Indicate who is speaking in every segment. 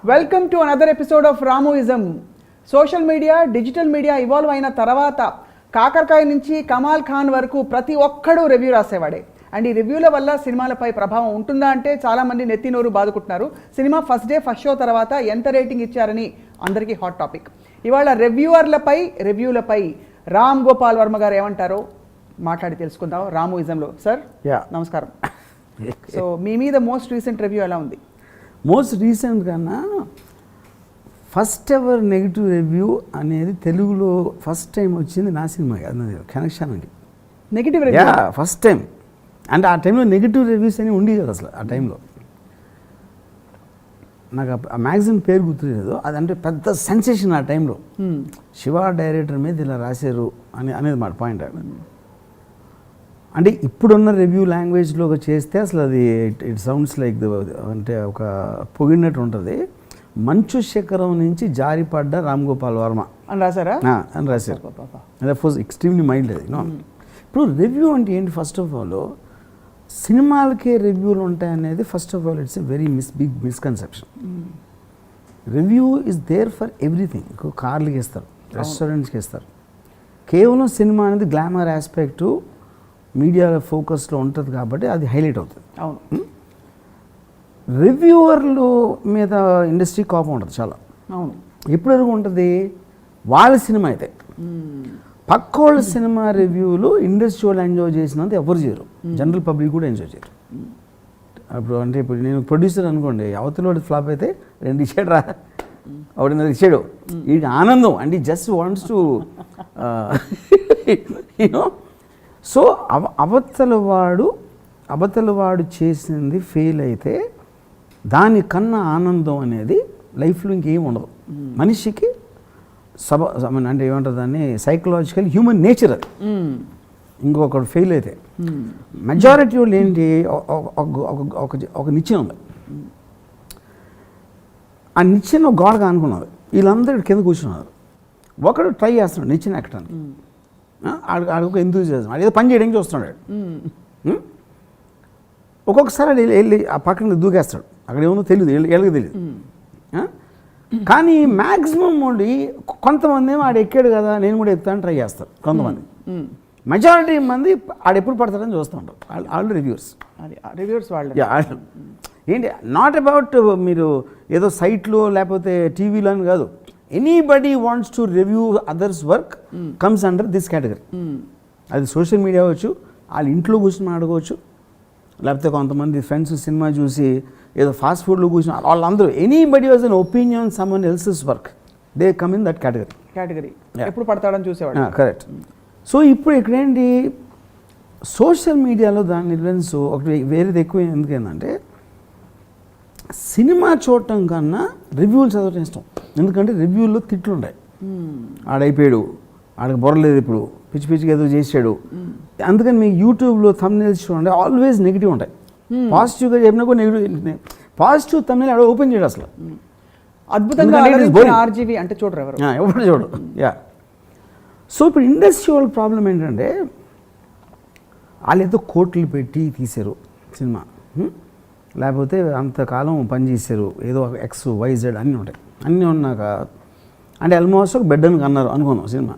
Speaker 1: Welcome to another episode of రామోయిజం. Social media, digital media evolve అయిన తర్వాత కాకరకాయ నుంచి కమాల్ ఖాన్ వరకు ప్రతి ఒక్కడూ రివ్యూ రాసేవాడే. అండ్ ఈ రివ్యూల వల్ల సినిమాలపై ప్రభావం ఉంటుందా అంటే చాలామంది నెత్తినోరు బాదుకుంటున్నారు. Cinema first day first show తర్వాత ఎంత రేటింగ్ ఇచ్చారని అందరికీ హాట్ టాపిక్. ఇవాళ రివ్యూలపై రామ్ గోపాల్ వర్మ గారు ఏమంటారో మాట్లాడి తెలుసుకుందాం రామోయిజంలో. సార్ నమస్కారం. సో మీ మీద మోస్ట్ రీసెంట్ రివ్యూ ఎలా ఉంది?
Speaker 2: మోస్ట్ రీసెంట్ కన్నా ఫస్ట్ ఎవర్ నెగిటివ్ రివ్యూ అనేది తెలుగులో ఫస్ట్ టైం వచ్చింది నా సినిమా కనెక్షన్ అండి.
Speaker 1: Negative review
Speaker 2: first time. అంటే ఆ టైంలో నెగిటివ్ రివ్యూస్ అని ఉండి కదా అసలు. ఆ టైంలో నాకు ఆ మ్యాగజైన్ పేరు గుర్తులేదు. అదంటే పెద్ద సెన్సేషన్ ఆ టైంలో. శివ డైరెక్టర్ మీద ఇలా రాశారు అనేది మాట పాయింట్. అంటే ఇప్పుడున్న రివ్యూ లాంగ్వేజ్లో చేస్తే అసలు అది ఇట్ సౌండ్స్ లైక్ అంటే ఒక పొగిడినట్టు ఉంటుంది. మంచు శిఖరం నుంచి జారిపడ్డ రామ్ గోపాల్ వర్మ
Speaker 1: అని రాశారా?
Speaker 2: అని రాశారు. దట్ వాజ్ ఎక్స్ట్రీమ్లీ మైల్డ్ అది. ఇప్పుడు రివ్యూ అంటే ఏంటి? ఫస్ట్ ఆఫ్ ఆల్ సినిమాలకే రివ్యూలు ఉంటాయనేది first of all it's a very big misconception. Review is there for everything. కార్లకి ఇస్తారు, రెస్టారెంట్స్కి ఇస్తారు. కేవలం సినిమా అనేది గ్లామర్ ఆస్పెక్టు మీడియా ఫోకస్లో ఉంటుంది కాబట్టి అది హైలైట్ అవుతుంది.
Speaker 1: అవును.
Speaker 2: రివ్యూవర్లు మీద ఇండస్ట్రీ కోపం ఉంటుంది చాలా.
Speaker 1: అవును.
Speaker 2: ఎప్పుడు ఉంటుంది? వాళ్ళ సినిమా అయితే పక్కోళ్ళ సినిమా రివ్యూలు ఇండస్ట్రీ వాళ్ళు ఎంజాయ్ చేసినంత ఎవరు చేయరు, జనరల్ పబ్లిక్ కూడా ఎంజాయ్ చేయరు. ఇప్పుడు నేను ప్రొడ్యూసర్ అనుకోండి, అవతల ఫ్లాప్ అయితే 2 ఇచ్చాడు రా, 1.5 ఇచ్చాడు, వీడికి ఆనందం అంటే just wants to you know. So అవతల వాడు చేసింది ఫెయిల్ అయితే దానికన్నా ఆనందం అనేది లైఫ్లో ఇంకేం ఉండదు మనిషికి. అంటే ఏమంటారు దాన్ని, సైకలాజికల్ హ్యూమన్ నేచర్ అది. ఇంకొకటి ఫెయిల్ అయితే మెజారిటీ వాళ్ళు ఏంటి, ఒక నిచ్చెన ఉంది, ఆ నిచ్చెన గోడగా అనుకున్నారు, వీళ్ళందరూ కింద కూర్చున్నారు. ఒకడు ట్రై చేస్తున్నాడు నిచ్చెన ఎక్కడానికి, ఆడొక ఎంతూజియాజం, ఏదో పని చేయడానికి చూస్తున్నాడు. ఒక్కొక్కసారి వెళ్ళి ఆ పక్కన దూకేస్తాడు, అక్కడ ఏమో తెలియదు, వీళ్ళకి తెలియదు. కానీ మ్యాక్సిమం కొంతమంది ఏమో ఆడ ఎక్కాడు కదా నేను కూడా ఎక్కుతాను ట్రై చేస్తారు కొంతమంది. మెజారిటీ మంది ఆడెప్పుడు పడతారని చూస్తూ ఉంటారు. వాళ్ళు రివ్యూర్స్ వాళ్ళు ఏంటి, నాట్ అబౌట్ మీరు ఏదో సైట్లో లేకపోతే టీవీలో అని కాదు. Anybody wants to review others work comes under this category. అది సోషల్ మీడియా అవ్వచ్చు, వాళ్ళ ఇంట్లో కూర్చొని మాట్లాడుకోవచ్చు, లేకపోతే కొంతమంది ఫ్రెండ్స్ సినిమా చూసి ఏదో ఫాస్ట్ ఫుడ్లో కూర్చొని వాళ్ళందరూ anybody was an opinion someone else's work, they come in that category.
Speaker 1: ఎప్పుడు పడతాడని చూసేవాడు.
Speaker 2: కరెక్ట్. సో ఇప్పుడు ఇక్కడేంటి, సోషల్ మీడియాలో దాని ఇన్ఫ్లుయెన్స్ ఒకటి వేరేది ఎక్కువ. ఎందుకంటే సినిమా చూడటం కన్నా రివ్యూలు చదవటం ఇష్టం. ఎందుకంటే రివ్యూల్లో తిట్లు ఉంటాయి. ఆడైపోయాడు, ఆడికి బొరలేదు, ఇప్పుడు పిచ్చి పిచ్చిగా ఏదో చేసాడు. అందుకని మీకు యూట్యూబ్లో థంబ్నెయిల్స్ చూడండి, ఆల్వేస్ నెగిటివ్ ఉంటాయి. పాజిటివ్గా చెప్పినా కూడా నెగిటివ్. పాజిటివ్ థంబ్నెయిల్ ఆడ ఓపెన్ చేయడు అసలు.
Speaker 1: అద్భుతంగా ఆర్జీవీ అంటే చూడరు
Speaker 2: ఎవరు చూడు. సో ఇప్పుడు ఇండస్ట్రీ వాళ్ళ ప్రాబ్లం ఏంటంటే వాళ్ళు ఏదో కోట్లు పెట్టి తీశారు సినిమా, లేకపోతే అంతకాలం పనిచేశారు, ఏదో XYZ అన్నీ ఉంటాయి. అన్నీ ఉన్నాక అంటే ఆల్మోస్ట్ ఒక బెడ్ అని అన్నారు అనుకున్నాం సినిమా.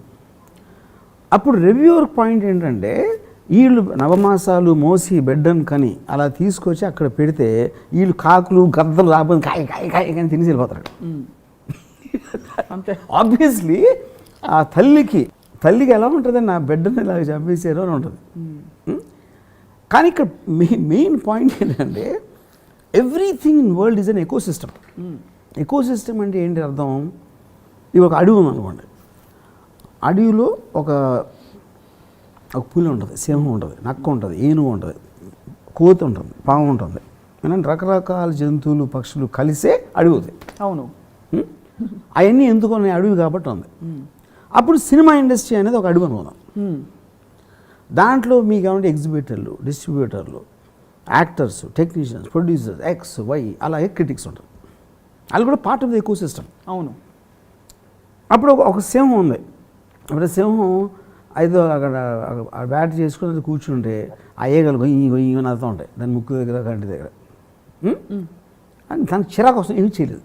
Speaker 2: అప్పుడు రివ్యూవర్ పాయింట్ ఏంటంటే వీళ్ళు నవమాసాలు మోసి బెడ్డను కని అలా తీసుకొచ్చి అక్కడ పెడితే వీళ్ళు కాకులు గద్దలు రాకపోతే కాయ కాయ కాయ కానీ తినేసి వెళ్ళిపోతారు. ఆబ్వియస్లీ ఆ తల్లికి ఎలా ఉంటుంది, నా బిడ్డను ఇలా చంపేసారు అని ఉంటుంది. కానీ ఇక్కడ మెయిన్ పాయింట్ ఏంటంటే everything in world is an ecosystem. Ecosystem అంటే ఏంటి అర్థం? ఇవి ఒక అడవి ఉందనుకోండి, అడవిలో ఒక పులి ఉంటుంది, సింహం ఉంటుంది, నక్క ఉంటుంది, ఏనుగు ఉంటుంది, కోతి ఉంటుంది, పాము ఉంటుంది, రకరకాల జంతువులు పక్షులు కలిసే అడవి అవుతాయి.
Speaker 1: అవును.
Speaker 2: అవన్నీ ఎందుకు అడవి కాబట్టి ఉంది. అప్పుడు సినిమా ఇండస్ట్రీ అనేది ఒక అడవి అనుకుందాం. దాంట్లో మీకు ఏమంటే ఎగ్జిబిటర్లు, డిస్ట్రిబ్యూటర్లు, యాక్టర్స్, టెక్నీషియన్స్, ప్రొడ్యూసర్స్, XY అలాగే క్రిటిక్స్ ఉంటారు. వాళ్ళు కూడా part of the eco system.
Speaker 1: అవును.
Speaker 2: అప్పుడు ఒక సింహం ఉంది. అప్పుడు సింహం ఐదో అక్కడ బ్యాట్ చేసుకుని కూర్చుంటే ఆ ఏగలు గొయ్యి నడుతూ ఉంటాయి దాని ముక్కు దగ్గర, కంటి దగ్గర. అని దానికి చిరాకు వస్తుంది, ఏమీ చేయలేదు.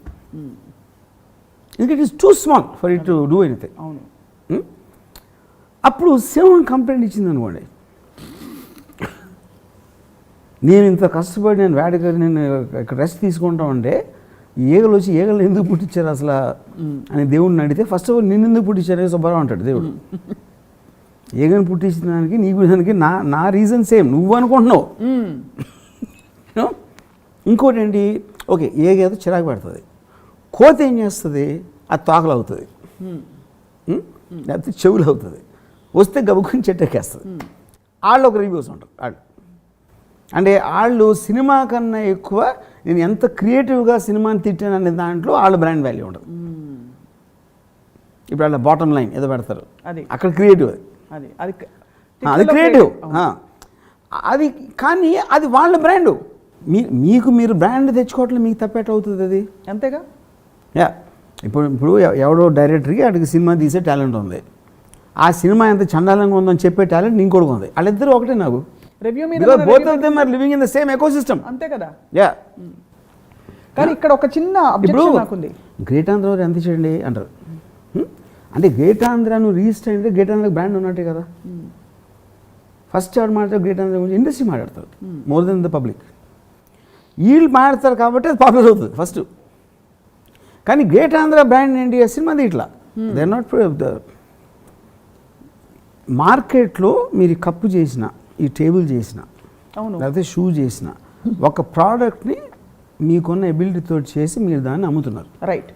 Speaker 2: ఎందుకంటే it is two small for it to do anything.
Speaker 1: అవును.
Speaker 2: అప్పుడు సింహం కంప్లైంట్ ఇచ్చింది అనుకోండి, నేను ఇంత కష్టపడి నేను వేడగా నేను ఇక్కడ రెస్ట్ తీసుకుంటా ఉంటే ఈగలు వచ్చి ఈగలు ఎందుకు పుట్టించారు అసలు అని దేవుడిని అడిగితే ఫస్ట్ ఆఫ్ ఆల్ నిన్ను ఎందుకు పుట్టించారు సుబ్బారావు అంటాడు దేవుడు. ఈగను పుట్టించిన దానికి నీకు దానికి నా రీజన్ సేమ్, నువ్వు అనుకుంటున్నావు. ఇంకోటి ఏంటి, ఓకే ఈగ ఏదో చిరాకు పెడుతుంది, కోత ఏం చేస్తుంది, అది తోకలు అవుతుంది లేకపోతే చెవులు అవుతుంది, వస్తే గబుక్కుని చెట్టెక్కేస్తుంది. వాళ్ళు ఒక రివ్యూస్ ఉంటారు వాళ్ళు, అంటే వాళ్ళు సినిమా కన్నా ఎక్కువ నేను ఎంత క్రియేటివ్గా సినిమాని తిట్టాను అనే దాంట్లో వాళ్ళ బ్రాండ్ వాల్యూ ఉంటుంది. ఇప్పుడు వాళ్ళ బాటమ్ లైన్ ఏదో పెడతారు, అది అక్కడ క్రియేటివ్, అది క్రియేటివ్ అది. కానీ అది వాళ్ళ బ్రాండు. మీరు బ్రాండ్ తెచ్చుకోవట్లే మీకు తప్పేట అవుతుంది అది,
Speaker 1: అంతేగా.
Speaker 2: యా ఇప్పుడు ఎవడో డైరెక్టర్కి అక్కడికి సినిమా తీసే టాలెంట్ ఉంది, ఆ సినిమా ఎంత చండాలంగా ఉందని చెప్పే టాలెంట్ ఇంకోటి ఉంది, వాళ్ళిద్దరూ ఒకటే. నాకు
Speaker 1: రివ్యూ మీద
Speaker 2: both of them are living in the same ecosystem,
Speaker 1: అంతే కదా.
Speaker 2: యా.
Speaker 1: కానీ ఇక్కడ ఒక చిన్న అబ్జెక్షన్ నాకుంది,
Speaker 2: గ్రేట్ ఆంధ్ర ఎంత చేయండి అంటారు. అంటే గ్రేట్ ఆంధ్రాను రిజిస్టర్ అంటే గ్రేట్ ఆంధ్ర బ్రాండ్ ఉన్నట్టే కదా. ఫస్ట్ ఎవరు మాట్లాడతారు గ్రేట్ ఆంధ్ర గురించి, ఇండస్ట్రీ మాట్లాడతారు మోర్ దెన్ ద పబ్లిక్. వీళ్ళు మాట్లాడతారు కాబట్టి అది పాపులర్ అవుతుంది ఫస్ట్. కానీ గ్రేట్ ఆంధ్ర బ్రాండ్ ఏంటి, సినిమాది ఇట్లా దే ఆర్ నాట్ మార్కెట్లో మీరు కప్పు చేసిన, ఈ టేబుల్ చేసిన, లేకపోతే షూ చేసిన ఒక ప్రోడక్ట్ని మీకున్న ఎబిలిటీతో చేసి మీరు దాన్ని అమ్ముతున్నారు,
Speaker 1: రైట్.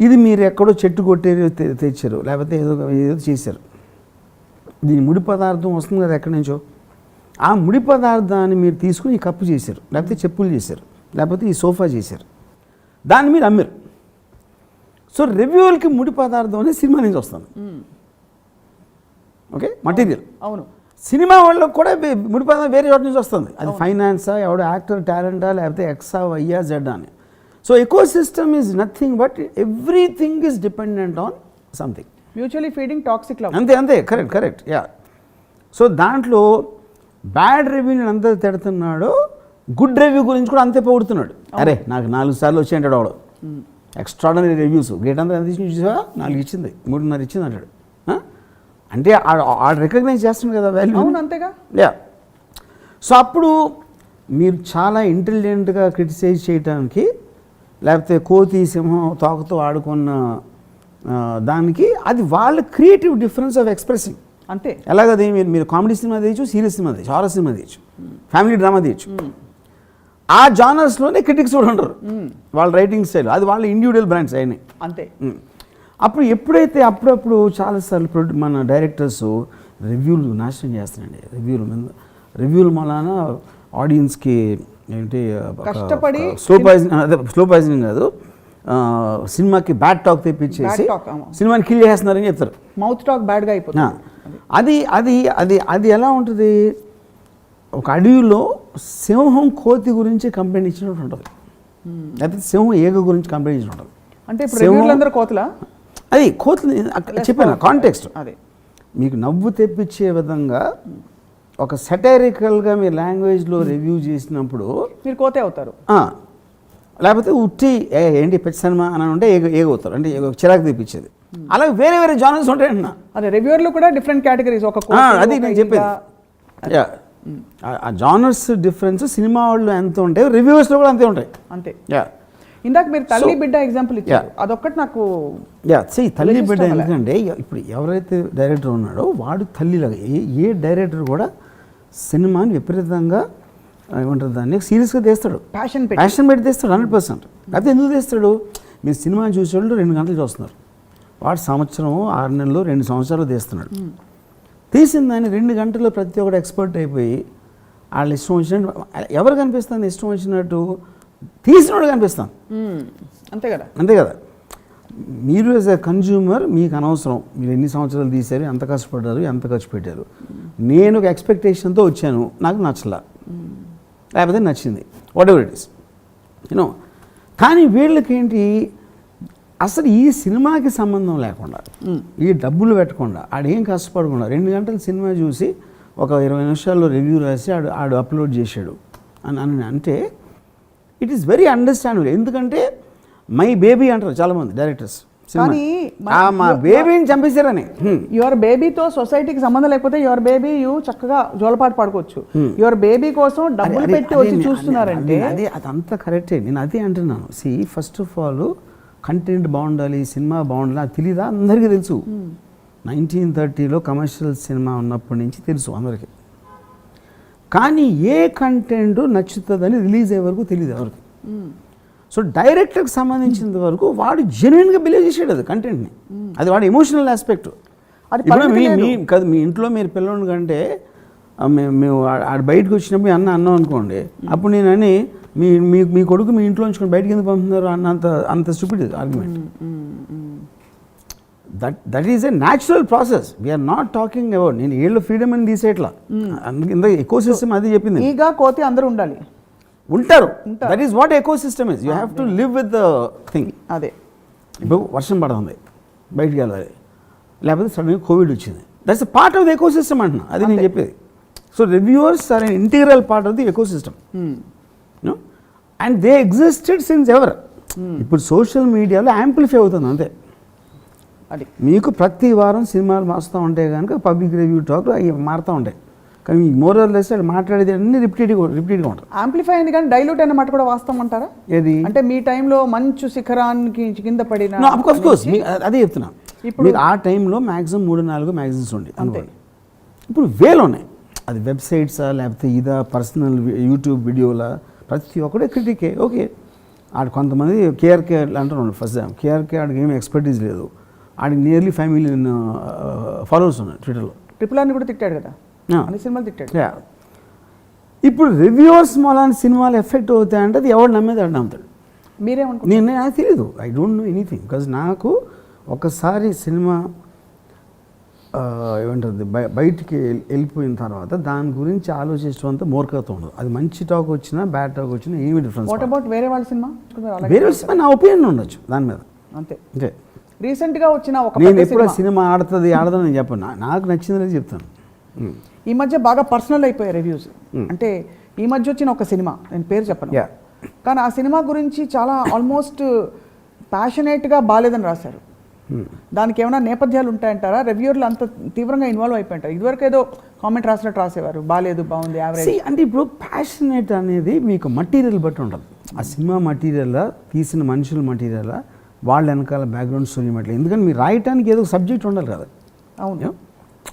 Speaker 2: ఇది మీరు ఎక్కడో చెట్టు కొట్టేది తెచ్చారు, లేకపోతే ఏదో చేశారు, దీని ముడి పదార్థం వస్తుంది కదా ఎక్కడి నుంచో, ఆ ముడి పదార్థాన్ని మీరు తీసుకుని ఈ కప్పు చేశారు, లేకపోతే చెప్పులు చేశారు, లేకపోతే ఈ సోఫా చేశారు, దాన్ని మీరు అమ్మారు. సో రివ్యూలకి ముడి పదార్థం అనేది సినిమా నుంచి వస్తుంది, ఓకే, మటీరియల్.
Speaker 1: అవును.
Speaker 2: సినిమా వాళ్ళకి కూడా ముడి పదార్థం వేరే చోట నుంచి వస్తుంది, అది ఫైనాన్సా, ఎవడో యాక్టర్ టాలెంటా, లేకపోతే ఎక్సా వైయా జెడ్ అని. So eco system is nothing but everything is dependent on something.
Speaker 1: Mutually feeding toxic love.
Speaker 2: అంతే కరెక్ట్ యా. సో దాంట్లో బ్యాడ్ రివ్యూని అంతా తిడుతున్నాడు, గుడ్ రివ్యూ గురించి కూడా అంతే పొగుడుతున్నాడు. అరే నాకు 4 సార్లు వచ్చి అంటాడు వాడు, ఎక్స్ట్రాడనరీ రివ్యూస్. గ్రేట్ అంతా ఎంత ఇచ్చింది చూసావా, 4 ఇచ్చింది, 3.5 ఇచ్చింది అంటాడు. అంటే ఆడు రికగ్నైజ్ చేస్తున్నాడు కదా వాల్యూ.
Speaker 1: అవును, అంతేగా.
Speaker 2: యా. సో అప్పుడు మీరు చాలా ఇంటెలిజెంట్గా క్రిటిసైజ్ చేయడానికి, లేకపోతే కోతి సింహం తోకతో ఆడుకున్న దానికి, అది వాళ్ళ క్రియేటివ్ డిఫరెన్స్ ఆఫ్ ఎక్స్ప్రెసింగ్.
Speaker 1: అంతే.
Speaker 2: ఎలాగది మీరు కామెడీ సినిమా తీయచ్చు, సీరియస్ సినిమా తీయచ్చు, హారర్ సినిమా తీయచ్చు, ఫ్యామిలీ డ్రామా తీయచ్చు. ఆ జానర్స్లోనే క్రిటిక్స్ కూడా ఉంటారు, వాళ్ళ రైటింగ్ స్టైల్, అది వాళ్ళ ఇండివిజువల్ బ్రాండ్స్ అయినాయి,
Speaker 1: అంతే.
Speaker 2: అప్పుడు ఎప్పుడైతే అప్పుడప్పుడు చాలాసార్లు మన డైరెక్టర్స్ రివ్యూలు నాశనం చేస్తున్నాండి. రివ్యూలు మళ్ళా ఆడియన్స్కి ఏంటి
Speaker 1: కష్టపడి
Speaker 2: స్లో పాయిజనింగ్ కాదు, సినిమాకి బ్యాడ్ టాక్ తెప్పించేసి సినిమాని కిల్ చేస్తున్నారని చెప్తారు.
Speaker 1: మౌత్ టాక్ బ్యాడ్గా అయిపోతుంది.
Speaker 2: అది అది అది అది ఎలా ఉంటుంది, ఒక అడవిలో సింహం కోతి గురించి కంప్లైంట్ ఇచ్చినట్టు ఉంటుంది, లేకపోతే సింహం ఏగ గురించి కంప్లైంట్ ఇచ్చినట్టు ఉంటుంది.
Speaker 1: అంటే రివ్యూలందరూ కోతులా,
Speaker 2: అది కోతులు చెప్పాను కాంటెక్స్ట్.
Speaker 1: అదే
Speaker 2: మీకు నవ్వు తెప్పించే విధంగా ఒక సెటైరికల్గా మీ లాంగ్వేజ్లో రివ్యూ చేసినప్పుడు
Speaker 1: మీరు కోతే అవుతారు,
Speaker 2: లేకపోతే ఉట్టి ఏంటి పెద్ద సినిమా అని అంటే ఏగవుతారు, అంటే చిరాకు తెప్పించేది. అలాగే వేరే వేరే జానర్స్ ఉంటాయంటున్నా.
Speaker 1: అదే రివ్యూర్లు కూడా డిఫరెంట్ కేటగిరీస్, ఒక
Speaker 2: అది నేను చెప్పేది. ఆ జానర్స్ డిఫరెన్స్ సినిమా వాళ్ళు ఎంత ఉంటాయి, రివ్యూస్లో కూడా అంతే ఉంటాయి,
Speaker 1: అంతే. ఇందాక మీరు తల్లి బిడ్డ ఎగ్జాంపుల్ ఇచ్చారు, అదొక్కటి నాకు
Speaker 2: తల్లి బిడ్డ. ఎందుకంటే ఇప్పుడు ఎవరైతే డైరెక్టర్ ఉన్నాడో వాడు తల్లిలాగా, ఏ డైరెక్టర్ కూడా సినిమాని విపరీతంగా ఏమంటారు దాన్ని సీరియస్గా తీస్తాడు, ప్యాషన్ పెట్టి తీస్తాడు 100%. అయితే ఎందుకు తీస్తాడు, మీరు సినిమాని చూసేవాళ్ళు 2 గంటలు చూస్తున్నారు, వాడు సంవత్సరం 6 నెలలు 2 సంవత్సరాలు తీస్తున్నాడు. తీసిన దాన్ని 2 గంటల్లో ప్రతి ఒక్కటి ఎక్స్పర్ట్ అయిపోయి వాళ్ళు ఇష్టం వచ్చినట్టు, ఎవరు కనిపిస్తుంది ఇష్టం వచ్చినట్టు తీసినోడు కనిపిస్తాను, అంతే కదా. మీరు యాజ్ ఎ కన్జ్యూమర్ మీకు అనవసరం మీరు ఎన్ని సంవత్సరాలు తీశారు, ఎంత కష్టపడ్డారు, ఎంత ఖర్చు పెట్టారు. నేను ఒక ఎక్స్పెక్టేషన్తో వచ్చాను, నాకు నచ్చలా, లేకపోతే నచ్చింది, what ever it is you know. కానీ వీళ్ళకేంటి అసలు ఈ సినిమాకి సంబంధం లేకుండా, ఈ డబ్బులు పెట్టకుండా, ఆడేం కష్టపడకుండా 2 గంటల సినిమా చూసి ఒక 20 నిమిషాల్లో రివ్యూ రాసి ఆడు అప్లోడ్ చేశాడు అని అంటే ఇట్ ఈస్ వెరీ అండర్స్టాండబుల్. ఎందుకంటే మై బేబీ అంటారు చాలామంది డైరెక్టర్స్.
Speaker 1: కానీ
Speaker 2: మా బేబీని చంపేశారని.
Speaker 1: యువర్ బేబీతో సొసైటీకి సంబంధం లేకపోతే యువర్ బేబీ చక్కగా జోలపాటు పాడుకోవచ్చు. యువర్ బేబీ కోసం డబ్బులు పెట్టి వచ్చి చూస్తున్నారంటే
Speaker 2: అదంతా కరెక్టే. నేను అదే అంటున్నాను. ఫస్ట్ ఆఫ్ ఆల్ కంటెంట్ బాగుండాలి, సినిమా బాగుండాలి, అది తెలీదా? అందరికీ తెలుసు. 1930లో కమర్షియల్ సినిమా ఉన్నప్పటి నుంచి తెలుసు అందరికీ. కానీ ఏ కంటెంట్ నచ్చుతుందని రిలీజ్ అయ్యే వరకు తెలియదు ఎవరికి. సో డైరెక్టర్కి సంబంధించినంత వరకు వాడు జెన్యున్గా బిలీవ్ చేసాడు అది కంటెంట్ని. అది వాడు ఎమోషనల్ ఆస్పెక్ట్. కాదు, మీ ఇంట్లో మీరు పిల్లలు కంటే మేము ఆడ బయటకు వచ్చినప్పుడు అన్నాం అనుకోండి, అప్పుడు నేను అని మీ కొడుకు మీ ఇంట్లో ఉంచుకొని బయటకు ఎందుకు పంపుతున్నారు అంత stupid argument. That is a natural process. We're not talking about నేను ఏళ్ళు ఫ్రీడమ్ అని తీసేట్లా. అందుకే ఎకో సిస్టమ్ అది చెప్పింది.
Speaker 1: ఈగా కోతి అందరూ ఉండాలి,
Speaker 2: ఉంటారు. That is what eco system is. You have to live with the thing.
Speaker 1: అదే
Speaker 2: ఇప్పుడు వర్షం పడుతుంది, బయటికి వెళ్ళాలి, లేకపోతే సడన్గా కోవిడ్ వచ్చింది. That's a part of the ecosystem అంటున్నా. అది నేను చెప్పేది. So reviewers are an integral part of the ecosystem. And they existed since ever. ఇప్పుడు సోషల్ మీడియాలో యాంప్లిఫై అవుతుంది అంతే.
Speaker 1: అది
Speaker 2: మీకు ప్రతి వారం సినిమాలు మారుతూ ఉంటే కనుక పబ్లిక్ రివ్యూ టాక్ అవి మారుతూ ఉంటాయి. కానీ మీకు మోర్ ఆర్ లెస్ మాట్లాడేది అన్ని రిపీట్గా ఉంటుంది.
Speaker 1: యాంప్లిఫై అయింది కానీ డైల్యూట్ అయిన మాట కూడా వాస్తవం అంటారా?
Speaker 2: ఏది
Speaker 1: అంటే మీ టైంలో మంచు శిఖరానికి కింద పడిన
Speaker 2: కోర్స్ అదే చెప్తున్నా. ఇప్పుడు ఆ టైంలో మ్యాక్సిమం 3-4 మ్యాగజైన్స్ ఉండే అంతే. ఇప్పుడు వేలు ఉన్నాయి. అది వెబ్సైట్సా లేకపోతే ఇదా పర్సనల్ యూట్యూబ్ వీడియోలా ప్రతి ఒక్కడే క్రిటికే. ఓకే, ఆడు కొంతమంది కేఆర్కే అంటారు. ఫస్ట్ కేఆర్కే ఆడికి ఏమి ఎక్స్పర్టీస్ లేదు. ఆడికి నియర్లీ 5 million ఫాలోవర్స్ ఉన్నాయి ట్విట్టర్లో.
Speaker 1: ట్రిపుల్ ఆర్ని కూడా తిట్టాడు కదా, అన్ని సినిమాలు తిట్టాడు.
Speaker 2: ఇప్పుడు రివ్యూవర్స్ మూలాన్ని సినిమాలు ఎఫెక్ట్ అవుతాయంటే అది ఎవరు నమ్మేది ఆడు నమ్ముతాడు.
Speaker 1: మీరేమనుకుంటారు?
Speaker 2: నాకు తెలియదు. I don't know anything. Because నాకు ఒకసారి సినిమా ఏమంటుంది బయటికి వెళ్ళిపోయిన తర్వాత దాని గురించి ఆలోచించడంతో మూర్ఖత ఉండదు. అది మంచి టాక్ వచ్చినా బ్యాడ్ టాక్ వచ్చినా ఏమి డిఫరెన్స్.
Speaker 1: వాట్ అబౌట్ వేరే వాళ్ళ సినిమా?
Speaker 2: వేరే సినిమా నా ఒపీనియన్ ఉండొచ్చు దాని మీద
Speaker 1: అంతే.
Speaker 2: అంతే.
Speaker 1: రీసెంట్గా వచ్చిన ఒక
Speaker 2: నేను ఎప్పుడు సినిమా ఆడుతుంది ఆడదని నేను చెప్పను. నాకు నచ్చిందని చెప్తాను.
Speaker 1: ఈ మధ్య బాగా పర్సనల్ అయిపోయాయి రివ్యూస్. అంటే ఈ మధ్య వచ్చిన ఒక సినిమా, నేను పేరు చెప్పను, కానీ ఆ సినిమా గురించి చాలా ఆల్మోస్ట్ ప్యాషనేట్గా బాలేదని రాశారు. దానికి ఏమైనా నేపథ్యాలు ఉంటాయంటారా? రివ్యూర్లు అంత తీవ్రంగా ఇన్వాల్వ్ అయిపోయింటారు. ఇదివరకు ఏదో కామెంట్ రాసినట్టు రాసేవారు, బాలేదు, బాగుంది, యావరేజ్.
Speaker 2: అంటే ఇప్పుడు ప్యాషనేట్ అనేది మీకు మటీరియల్ బట్టి ఉంటుంది. ఆ సినిమా మటీరియల్ తీసిన మనుషుల మటీరియల్ వాళ్ళ వెనకాల బ్యాక్గ్రౌండ్ స్టోరీ మటీరియల్. ఎందుకంటే మీరు రాయటానికి ఏదో సబ్జెక్ట్ ఉండాలి కదా.
Speaker 1: అవును,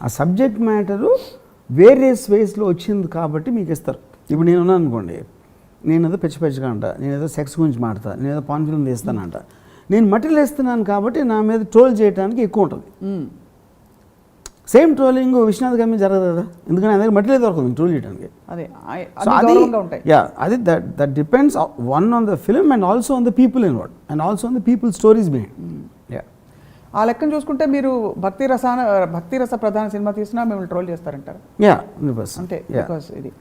Speaker 2: ఆ సబ్జెక్ట్ మ్యాటరు వేరియస్ వేస్లో వచ్చింది కాబట్టి మీకు ఇస్తారు. ఇప్పుడు నేను ఉన్నాను అనుకోండి, నేను ఏదో పెచ్చగా అంట, నేను ఏదో సెక్స్ గురించి మాడతా, నేను ఏదో పాన్ ఫిల్మ్ తీస్తానంట. నేను మటీరియల్ ఇస్తున్నాను కాబట్టి నా మీద ట్రోల్ చేయడానికి ఎక్కువ ఉంటుంది. సేమ్ ట్రోలింగ్ విశ్వనాథ్ గారి మీద జరగదు కదా, ఎందుకంటే ఆయన దగ్గర మటీరియల్ దొరకదు ట్రోల్ చేయడానికి. అది that depends one on the film and also on the people involved and also on the people stories behind.
Speaker 1: ఆ లెక్కను చూసుకుంటే మీరు భక్తి రస ప్రధాన సినిమా తీసినా మిమ్మల్ని ట్రోల్ చేస్తారంటారు. అంతే. బికాస్ ఇది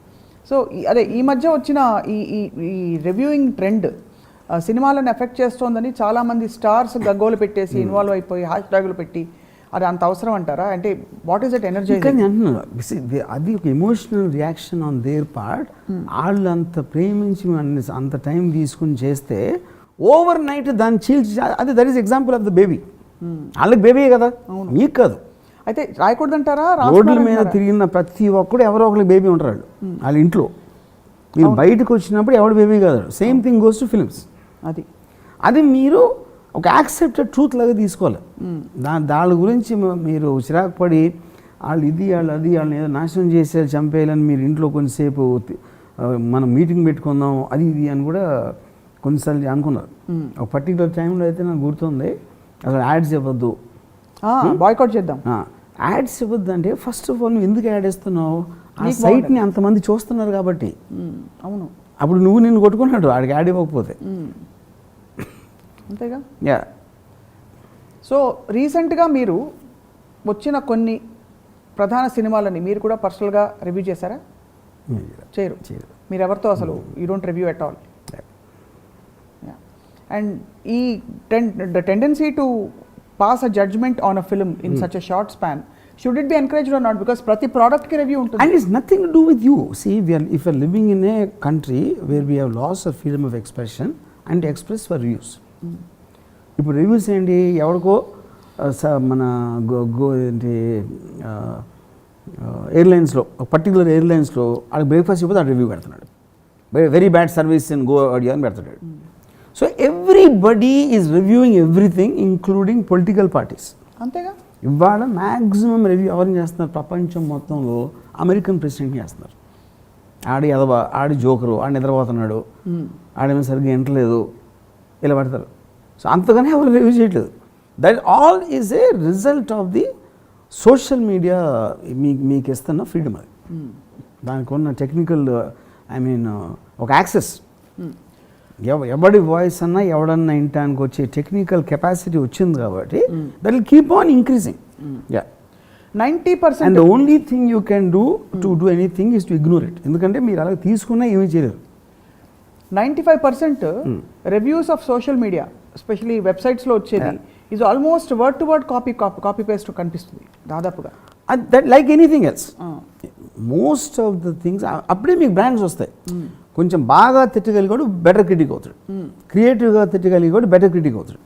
Speaker 1: సో అదే ఈ మధ్య వచ్చిన ఈ రివ్యూయింగ్ ట్రెండ్ సినిమాలను ఎఫెక్ట్ చేస్తోందని చాలామంది స్టార్స్ గగ్గోలు పెట్టేసి ఇన్వాల్వ్ అయిపోయి హ్యాష్ ట్యాగులు పెట్టి, అది అంత అవసరం అంటారా? అంటే వాట్ ఈస్ ఇట్ ఎనర్జీ?
Speaker 2: అది ఒక emotional reaction on their part. వాళ్ళు అంత ప్రేమించి అంత టైం తీసుకుని చేస్తే ఓవర్ నైట్ దాన్ని చీల్చి, అది that is example of the baby. వాళ్ళకి బేబీ కదా, మీకు కాదు.
Speaker 1: అయితే రాయకూడదంటారా?
Speaker 2: రోడ్ల మీద తిరిగిన ప్రతి ఒక్కడు ఎవరో ఒకరికి బేబీ ఉంటారు వాళ్ళ ఇంట్లో. మీరు బయటకు వచ్చినప్పుడు ఎవడు బేబీ కాదు. Same thing goes to films. అది మీరు ఒక యాక్సెప్టెడ్ ట్రూత్ లాగా తీసుకోవాలి. దాని గురించి మీరు చిరాకు పడి వాళ్ళు ఇది వాళ్ళు అది వాళ్ళని ఏదో నాశనం చేసేయాలి, చంపేయాలని మీరు ఇంట్లో కొంచెంసేపు మనం మీటింగ్ పెట్టుకుందాం అది ఇది అని కూడా కొన్నిసార్లు అనుకున్నారు. ఒక పర్టికులర్ టైంలో అయితే నాకు గుర్తుంది, అసలు యాడ్స్ ఇవ్వద్దు,
Speaker 1: బాయ్కాట్ చేద్దాం,
Speaker 2: యాడ్స్ ఇవ్వద్దు. అంటే ఫస్ట్ ఆఫ్ ఆల్ నువ్వు ఎందుకు యాడ్ ఇస్తున్నావు? ఆ సైట్ని అంతమంది చూస్తున్నారు కాబట్టి.
Speaker 1: అవును,
Speaker 2: అప్పుడు నువ్వు నిన్ను కొట్టుకున్నాడు ఆడికి యాడ్ ఇవ్వకపోతే.
Speaker 1: అంతేగా. సో రీసెంట్గా మీరు వచ్చిన కొన్ని ప్రధాన సినిమాలని మీరు కూడా పర్సనల్గా రివ్యూ చేశారా? చేయరు. మీరు ఎవరితో అసలు you don't review at all. And ఈ the tendency to pass a judgment on a film in such a short span, should it be encouraged or not? Because prati product ki review untundi.
Speaker 2: And it's nothing to do with you. See, if we are living in a country where we have lost our freedom of expression and express for views. ఇప్పుడు reviews ఏంటి, ఎవరికో మన ఏంటి ఎయిర్లైన్స్లో, particular ఎయిర్లైన్స్లో ఆడికి breakfast ఇవ్వదు, ఆడు review పెడుతున్నాడు. Very bad service in go audio అని పెడుతున్నాడు. So everybody is reviewing everything including political parties.
Speaker 1: అంతేగా.
Speaker 2: ఇవాళ మ్యాక్సిమం రివ్యూ ఎవరిని చేస్తున్నారు ప్రపంచం మొత్తంలో? అమెరికన్ ప్రెసిడెంట్ని చేస్తున్నారు. ఆడి జోకరు, ఆడు నిద్రపోతున్నాడు, ఆడేమో సరిగ్గా ఎంటలేదు, ఇలా పడతారు. సో అంతగానే ఎవరు రివ్యూ చేయట్లేదు. That all is a result of the social media మీకు ఇస్తున్న ఫ్రీడమ్. అది దానికి ఉన్న టెక్నికల్ ఒక యాక్సెస్, ఎవడి వాయిస్ అన్నా ఎవడన్నా వినటానికి వచ్చే టెక్నికల్ కెపాసిటీ వచ్చింది కాబట్టి that will keep on increasing.
Speaker 1: 90%.
Speaker 2: And the only thing you can do to do anything is to ignore it. ఎందుకంటే మీరు అలా తీసుకున్నా ఏమీ చేయలేరు.
Speaker 1: 95% reviews of social media especially వెబ్సైట్స్లో వచ్చేది is almost word to word copy paste కనిపిస్తుంది దాదాపుగా.
Speaker 2: That like anything else. Most of the things అప్పుడే మీకు బ్రాండ్స్ వస్తాయి. కొంచెం బాగా తిట్టగలిగాడు బెటర్ క్రిటిక్ అవుతాడు, క్రియేటివ్గా తిట్టగలిగాడు బెటర్ క్రిటిక్ అవుతాడు.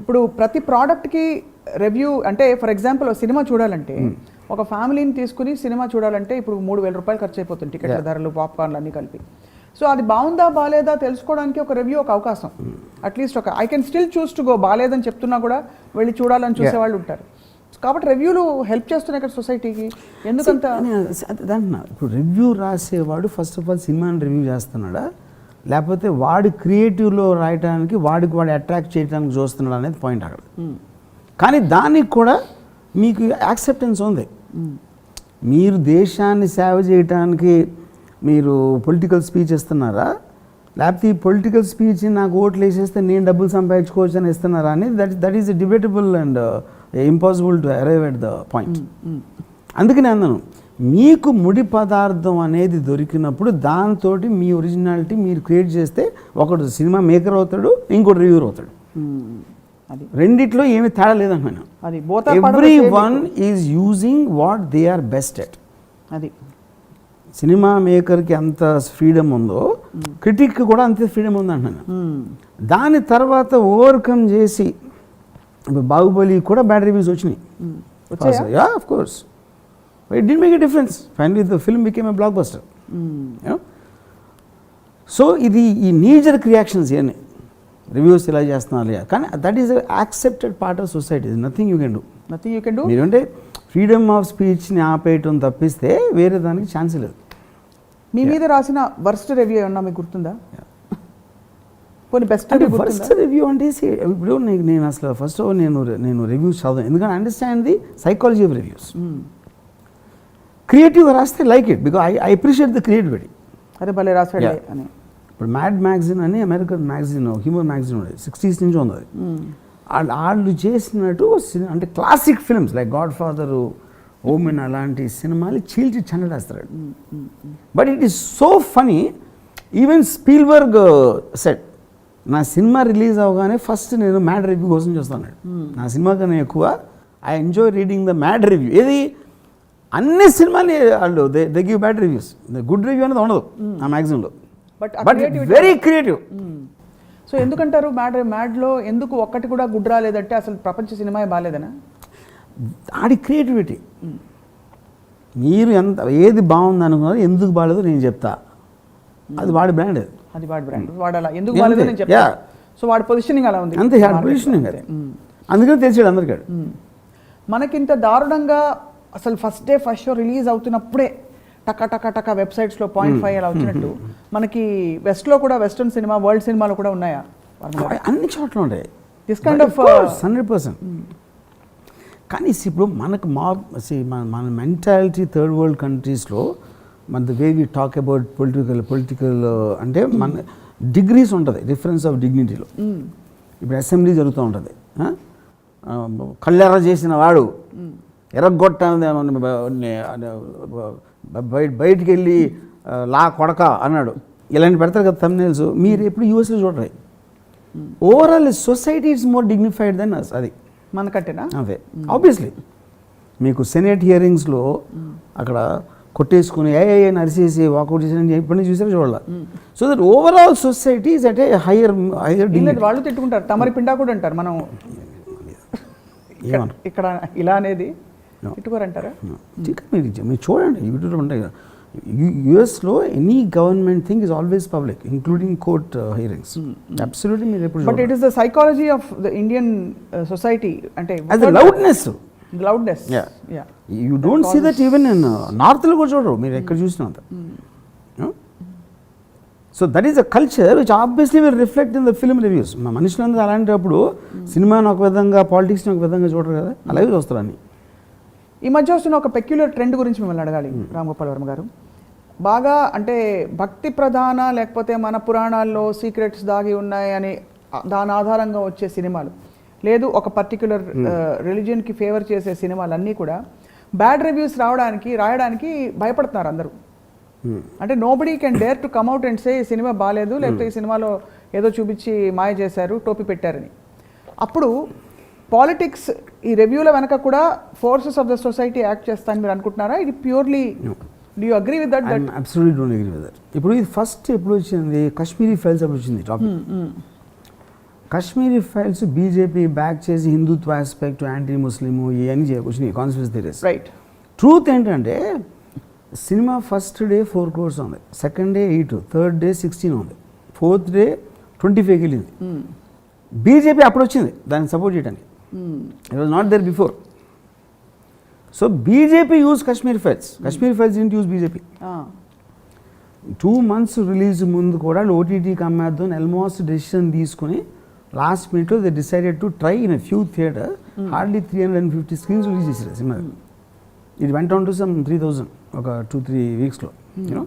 Speaker 1: ఇప్పుడు ప్రతి ప్రోడక్ట్కి రివ్యూ అంటే ఫర్ ఎగ్జాంపుల్ సినిమా చూడాలంటే ఒక ఫ్యామిలీని తీసుకుని సినిమా చూడాలంటే ఇప్పుడు 3,000 రూపాయలు ఖర్చు అయిపోతుంది, టికెట్ల ధరలు, పాప్కార్న్లు అన్నీ కలిపి. సో అది బాగుందా బాగాలేదా తెలుసుకోవడానికి ఒక రివ్యూ ఒక అవకాశం. అట్లీస్ట్ ఒక I can still choose to go, బాగాలేదని చెప్తున్నా కూడా వెళ్ళి చూడాలని చూసేవాళ్ళు ఉంటారు. కాబట్టి రివ్యూలు హెల్ప్ చేస్తున్నాయి ఇక్కడ సొసైటీకి. ఎందుకంత
Speaker 2: దాంట్లో ఇప్పుడు రివ్యూ రాసేవాడు ఫస్ట్ ఆఫ్ ఆల్ సినిమాని రివ్యూ చేస్తున్నాడా, లేకపోతే వాడు క్రియేటివ్లో రాయడానికి వాడికి వాడు అట్రాక్ట్ చేయడానికి చూస్తున్నాడు అనేది పాయింట్ అక్కడ. కానీ దానికి కూడా మీకు యాక్సెప్టెన్స్ ఉంది. మీరు దేశాన్ని సేవ చేయడానికి మీరు పొలిటికల్ స్పీచ్ ఇస్తున్నారా, లేకపోతే ఈ పొలిటికల్ స్పీచ్ నాకు ఓట్లు వేసేస్తే నేను డబ్బులు సంపాదించుకోవచ్చు అని ఇస్తున్నారా అనేది that is debatable and impossible to arrive at the point. అందుకని అన్నాను, మీకు ముడి పదార్థం అనేది దొరికినప్పుడు దాంతో మీ ఒరిజినాలిటీ మీరు క్రియేట్ చేస్తే ఒకడు సినిమా మేకర్ అవుతాడు, ఇంకోటి రివ్యూర్ అవుతాడు. రెండిట్లో ఏమి తేడా లేదన్నాను. Everyone is using what they are best at.
Speaker 1: అది
Speaker 2: సినిమా మేకర్కి అంత ఫ్రీడమ్ ఉందో క్రిటిక్ కూడా అంతే ఫ్రీడమ్ ఉంది అంటున్నాను. దాని తర్వాత ఓవర్కమ్ చేసి ఇప్పుడు బాహుబలి కూడా బ్యాడ్ రివ్యూస్ వచ్చినాయి. Yeah of course, it did make a difference. Finally the film became a block buster. So ఇది ఈ నీజర్క్ రియాక్షన్స్ ఇవన్నీ రివ్యూస్ ఇలా చేస్తున్నారు, కానీ that is accepted part of society. Nothing you can do. మీరంటే freedom of స్పీచ్ని ఆపేయటం తప్పిస్తే వేరే దానికి ఛాన్స్ లేదు.
Speaker 1: మీ మీద రాసిన వర్స్ట్ రివ్యూ ఏమన్నా మీకు గుర్తుందా? బెస్ట్
Speaker 2: రివ్యూ అంటే ఇప్పుడు నేను అసలు ఫస్ట్ నేను రివ్యూస్ చదవను, ఎందుకంటే understand the psychology of reviews. క్రియేటివ్గా రాస్తే like it because I appreciate the creativity.
Speaker 1: అరే భలే రాసాడు అని.
Speaker 2: ఇప్పుడు మ్యాడ్ మ్యాగజైన్ అని అమెరికన్ మ్యాగజైన్, హ్యూమర్ మ్యాగజైన్ ఉండేది, 60s నుంచి ఉంది. వాళ్ళు చేసినట్టు అంటే classic films like Godfather, Omen అలాంటి సినిమాలు చీల్చి చెండేస్తాడు. But it is so funny. Even Spielberg said, నా సినిమా రిలీజ్ అవగానే ఫస్ట్ నేను మ్యాడ్ రివ్యూ కోసం చూస్తాను. నా సినిమా కన్నా ఎక్కువ I enjoy reading the Mad review. ఏది అన్ని సినిమాలు వాళ్ళు they give bad reviews, good review అనేది ఉండదు ఆ మ్యాగజైన్లో. But very creative.
Speaker 1: సో ఎందుకంటారు మ్యాడ్లో ఎందుకు ఒక్కటి కూడా గుడ్ రాలేదంటే అసలు ప్రపంచ సినిమా బాగాలేదనా?
Speaker 2: ఆడి క్రియేటివిటీ. మీరు ఏది బాగుంది అనుకున్నారు, ఎందుకు బాగాలేదో నేను చెప్తా, అది వాడి బ్రాండ్.
Speaker 1: అది వాడి బ్రాండ్, వాడు అలా ఎందుకు బాగాలేదో నేను చెప్తా. సో వాడి పొజిషనింగ్ అలా ఉంది
Speaker 2: అంతే, పొజిషనింగ్ అది. అందుకని తెలిసాడు అందరికీ.
Speaker 1: మనకింత దారుణంగా అసలు first day first show release అవుతున్నప్పుడే టకా వెబ్సైట్స్లో 0.5 అలా వచ్చినట్టు మనకి వెస్ట్లో కూడా వెస్టర్న్ సినిమా, వరల్డ్ సినిమాలో కూడా ఉన్నాయా?
Speaker 2: అన్ని చోట్ల ఉంటాయి
Speaker 1: దిస్ కైండ్ ఆఫ్
Speaker 2: 100%. కానీ ఇప్పుడు మనకు మన మెంటాలిటీ థర్డ్ వరల్డ్ కంట్రీస్లో మన the way we talk about political అంటే మన డిగ్రీస్ ఉంటుంది, డిఫరెన్స్ ఆఫ్ డిగ్నిటీలో. ఇప్పుడు అసెంబ్లీ జరుగుతూ ఉంటుంది, కళ్ళెర్ర చేసిన వాడు ఎర్రగొట్ట బయటికి వెళ్ళి లా కొడక అన్నాడు, ఇలాంటి పెడతారు కదా thumbnails. మీరు ఎప్పుడు యూఎస్లో చూడరు. Overall society is more dignified than us. అది
Speaker 1: మనకంటేనా?
Speaker 2: అదే ఆబ్వియస్లీ. మీకు సెనేట్ హియరింగ్స్లో అక్కడ కొట్టేసుకుని ఏ నరిసేసి వాకౌట్ చేసి ఎప్పటి నుంచి చూసారో చూడాలి. So that overall society is at a hire
Speaker 1: లేదు, వాళ్ళు తిట్టుకుంటారు, తమరి పిండా కూడా అంటారు. మనం ఇక్కడ ఇలా అనేది తిట్టుకోరంటారా?
Speaker 2: మీరు చూడండి, యూట్యూబ్లో ఉంటాయి కదా, యుఎస్లో any government thing is always public, including court hearings. Absolutely మీరు ఎప్పుడు.
Speaker 1: But it is the psychology of the Indian society, అంటే
Speaker 2: loudness. You don't see that even in నార్త్లో కూడా చూడరు మీరు ఎక్కడ చూసినంత. So that is a culture which obviously will reflect in the film reviews. మా మనుషులందరూ అలాంటప్పుడు సినిమాని ఒక విధంగా, పాలిటిక్స్ని ఒక విధంగా చూడరు కదా, అలాగే చూస్తారు అన్ని.
Speaker 1: ఈ మధ్య వస్తున్న ఒక పెక్యులర్ ట్రెండ్ గురించి మిమ్మల్ని అడగాలి రామ్ గోపాల్ వర్మ గారు. బాగా అంటే భక్తి ప్రధాన, లేకపోతే మన పురాణాల్లో సీక్రెట్స్ దాగి ఉన్నాయి అని దాని ఆధారంగా వచ్చే సినిమాలు, లేదు ఒక పర్టిక్యులర్ రిలీజియన్కి ఫేవర్ చేసే సినిమాలు అన్నీ కూడా బ్యాడ్ రివ్యూస్ రాయడానికి భయపడుతున్నారు అందరూ. అంటే nobody can dare to come out and say ఈ సినిమా బాగాలేదు, లేకపోతే ఈ సినిమాలో ఏదో చూపించి మాయ చేశారు, టోపీ పెట్టారని. అప్పుడు పాలిటిక్స్ ఈ రివ్యూల వెనక కూడా forces of the society act చేస్తారని మీరు అనుకుంటున్నారా? ఇది purely do you agree with that?
Speaker 2: Absolutely don't agree with that. ఇప్పుడు ఇది ఫస్ట్ ఎప్పుడు వచ్చింది, కాశ్మీరీ ఫైల్స్ అప్పుడు వచ్చింది topic. Kashmiri files BJP back చేసి హిందుత్వ ఆస్పెక్ట్, యాంటీ ముస్లిము ఇవన్నీ వచ్చినాయి, కాన్స్పిరసీ థియరీస్.
Speaker 1: రైట్.
Speaker 2: ట్రూత్ ఏంటంటే సినిమా ఫస్ట్ డే 4 crores ఉంది, సెకండ్ డే 8, థర్డ్ డే 16 ఉంది, ఫోర్త్ డే 25 వెళ్ళింది. బీజేపీ అప్పుడు వచ్చింది దాన్ని సపోర్ట్ చేయడానికి. It was not there before. So BJP use Kashmir Files, Kashmir Files into use BJP. 2 months release ముందు కూడా ఓటీటీకి అమ్మేద్దాం ఆల్మోస్ట్ డెసిషన్ తీసుకుని లాస్ట్ మినిట్లో they decided to try in a few theatre. Hardly 350 screens release చేశారు సినిమా. ఇది వెంట ఆన్ టు సమ్ 3000 ఒక 2-3 weeksలో. యూనో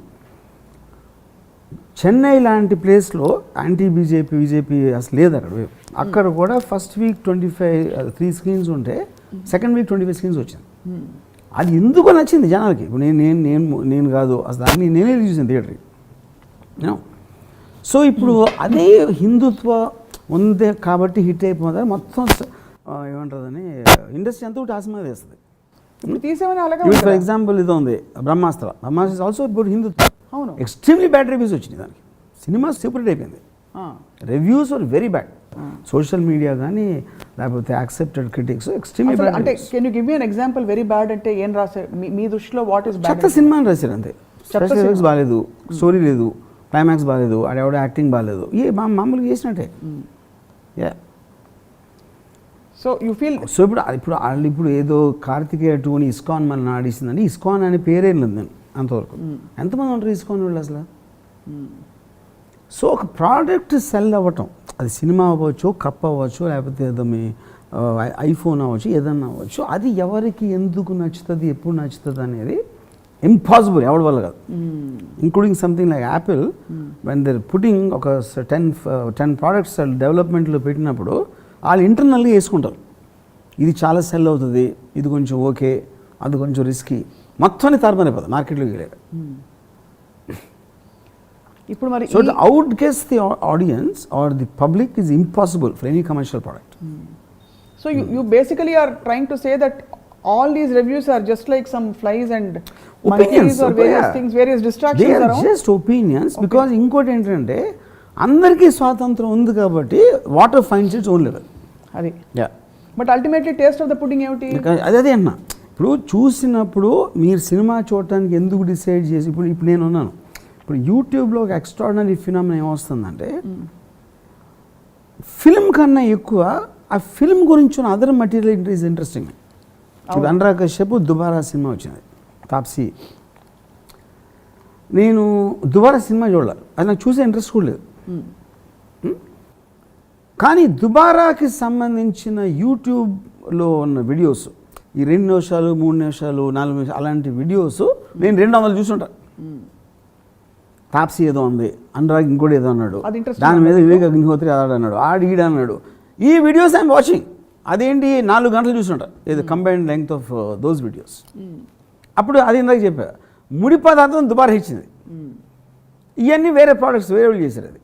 Speaker 2: చెన్నై లాంటి ప్లేస్లో యాంటీ బీజేపీ అసలు లేదు అక్కడ కూడా ఫస్ట్ వీక్ 3 screens ఉంటే సెకండ్ వీక్ 25 screens వచ్చింది. అది ఎందుకు నచ్చింది జనాలకి. ఇప్పుడు నేను కాదు అసలు దాన్ని నేనే చూసాను థియేటర్కి. యూనో సో ఇప్పుడు అదే హిందుత్వ ఉంది కాబట్టి హిట్ అయిపోతుంది మొత్తం. ఏమంటుందని ఇండస్ట్రీ అంతా ఒకటి ఆసమా వేస్తుంది. ఫర్ ఎగ్జాంపుల్ ఇది ఉంది Brahmastra is also about Hindutva.
Speaker 1: అవును,
Speaker 2: ఎక్స్ట్రీమ్లీ బ్యాడ్ రివ్యూస్ వచ్చినాయి దానికి. సినిమా సూపర్ అయిపోయింది, reviews are very bad. Social media కానీ లేకపోతే యాక్సెప్టెడ్ క్రిటిక్స్ ఎక్స్ట్రీమ్లీ బ్యాడ్.
Speaker 1: అంటే can you give me an example very bad అంటే ఏం రాశారు మీ దృష్టిలో? What is bad?
Speaker 2: చెత్త సినిమా అని రాశారు అంతే. స్పెషల్ ఎఫెక్ట్స్ బాగాలేదు, స్టోరీ లేదు, క్లైమాక్స్ బాగాలేదు, ఆడెవడ యాక్టింగ్ బాగాలేదు, మామూలుగా చేసినట్టే.
Speaker 1: సో యూ ఫీల్
Speaker 2: సో ఇప్పుడు వాళ్ళు ఏదో కార్తికేయ 2 అని ఇస్కాన్ మన ఆడిస్తుందండి. ఇస్కాన్ అనే పేరే లేదు అంతవరకు. ఎంతమంది ఉంటారు ఇస్కాన్ వాళ్ళు అసలు? సో ఒక ప్రోడక్ట్ సెల్ అవ్వటం, అది సినిమా అవ్వచ్చు, కప్ అవ్వచ్చు, లేకపోతే ఏదో మీ ఐఫోన్ అవ్వచ్చు, ఏదన్నా అవ్వచ్చు, అది ఎవరికి ఎందుకు నచ్చుతుంది, ఎప్పుడు నచ్చుతుంది అనేది ఇంపాసిబుల్, ఎవరి వల్ల కాదు. Including something like Apple, when they're putting ఒక 10 products డెవలప్మెంట్లో పెట్టినప్పుడు వాళ్ళు ఇంటర్నల్గా వేసుకుంటారు. ఇది చాలా సెల్ అవుతుంది, ఇది కొంచెం ఓకే, అది కొంచెం రిస్కీ, మొత్తాన్ని తారుమారైపోతుంది మార్కెట్లోకి వెళ్ళాక.
Speaker 1: ఇప్పుడు మరి
Speaker 2: so to outguess the audience or the public is impossible for any commercial product.
Speaker 1: So you basically are trying to say that all these reviews are just like some flies and
Speaker 2: opinions
Speaker 1: or various things, various distractions
Speaker 2: they are just opinions. Okay. Because ఇంకోటి ఏంటంటే అందరికీ స్వాతంత్రం ఉంది కాబట్టి water finds its own level.
Speaker 1: అది but ultimately taste of the pudding ఏమిటి?
Speaker 2: అదే అన్నా. ఇప్పుడు చూసినప్పుడు మీరు సినిమా చూడటానికి ఎందుకు డిసైడ్ చేసి ఇప్పుడు నేను ఉన్నాను. ఇప్పుడు యూట్యూబ్లో ఒక ఎక్స్ట్రాడినరీ ఫినామినా ఏమొస్తుందంటే ఫిల్మ్ కన్నా ఎక్కువ ఆ ఫిల్మ్ గురించి ఉన్న అదర్ మెటీరియల్ ఈజ్ ఇంట్రెస్టింగ్. ఇప్పుడు అనురాగ్ కశ్యప్ దుబారా సినిమా వచ్చింది, తాప్సీ. నేను దుబారా సినిమా చూడాలి, అది నాకు చూసే ఇంట్రెస్ట్ కూడా లేదు. కానీ దుబారాకి సంబంధించిన యూట్యూబ్లో ఉన్న వీడియోస్, ఈ 2 నిమిషాలు 3 నిమిషాలు 4 నిమిషాలు అలాంటి వీడియోస్ నేను 200 చూసుంటాను. తాప్సీ ఏదో ఉంది, అనురాగ్ ఇంకోటి ఏదో అన్నాడు, దాని మీద వివేక్ అగ్నిహోత్రి అన్నాడు, ఈడన్నాడు. ఈ వీడియోస్ ఐఎమ్ వాచింగ్. అదేంటి 4 గంటలు చూసుంటారు, ఏదో combined length of those videos. అప్పుడు అది ఇందాక చెప్పా, ముడి పదార్థం దుబారా ఇచ్చింది, ఇవన్నీ వేరే ప్రోడక్ట్స్ వేరే వాళ్ళు చేశారు. అది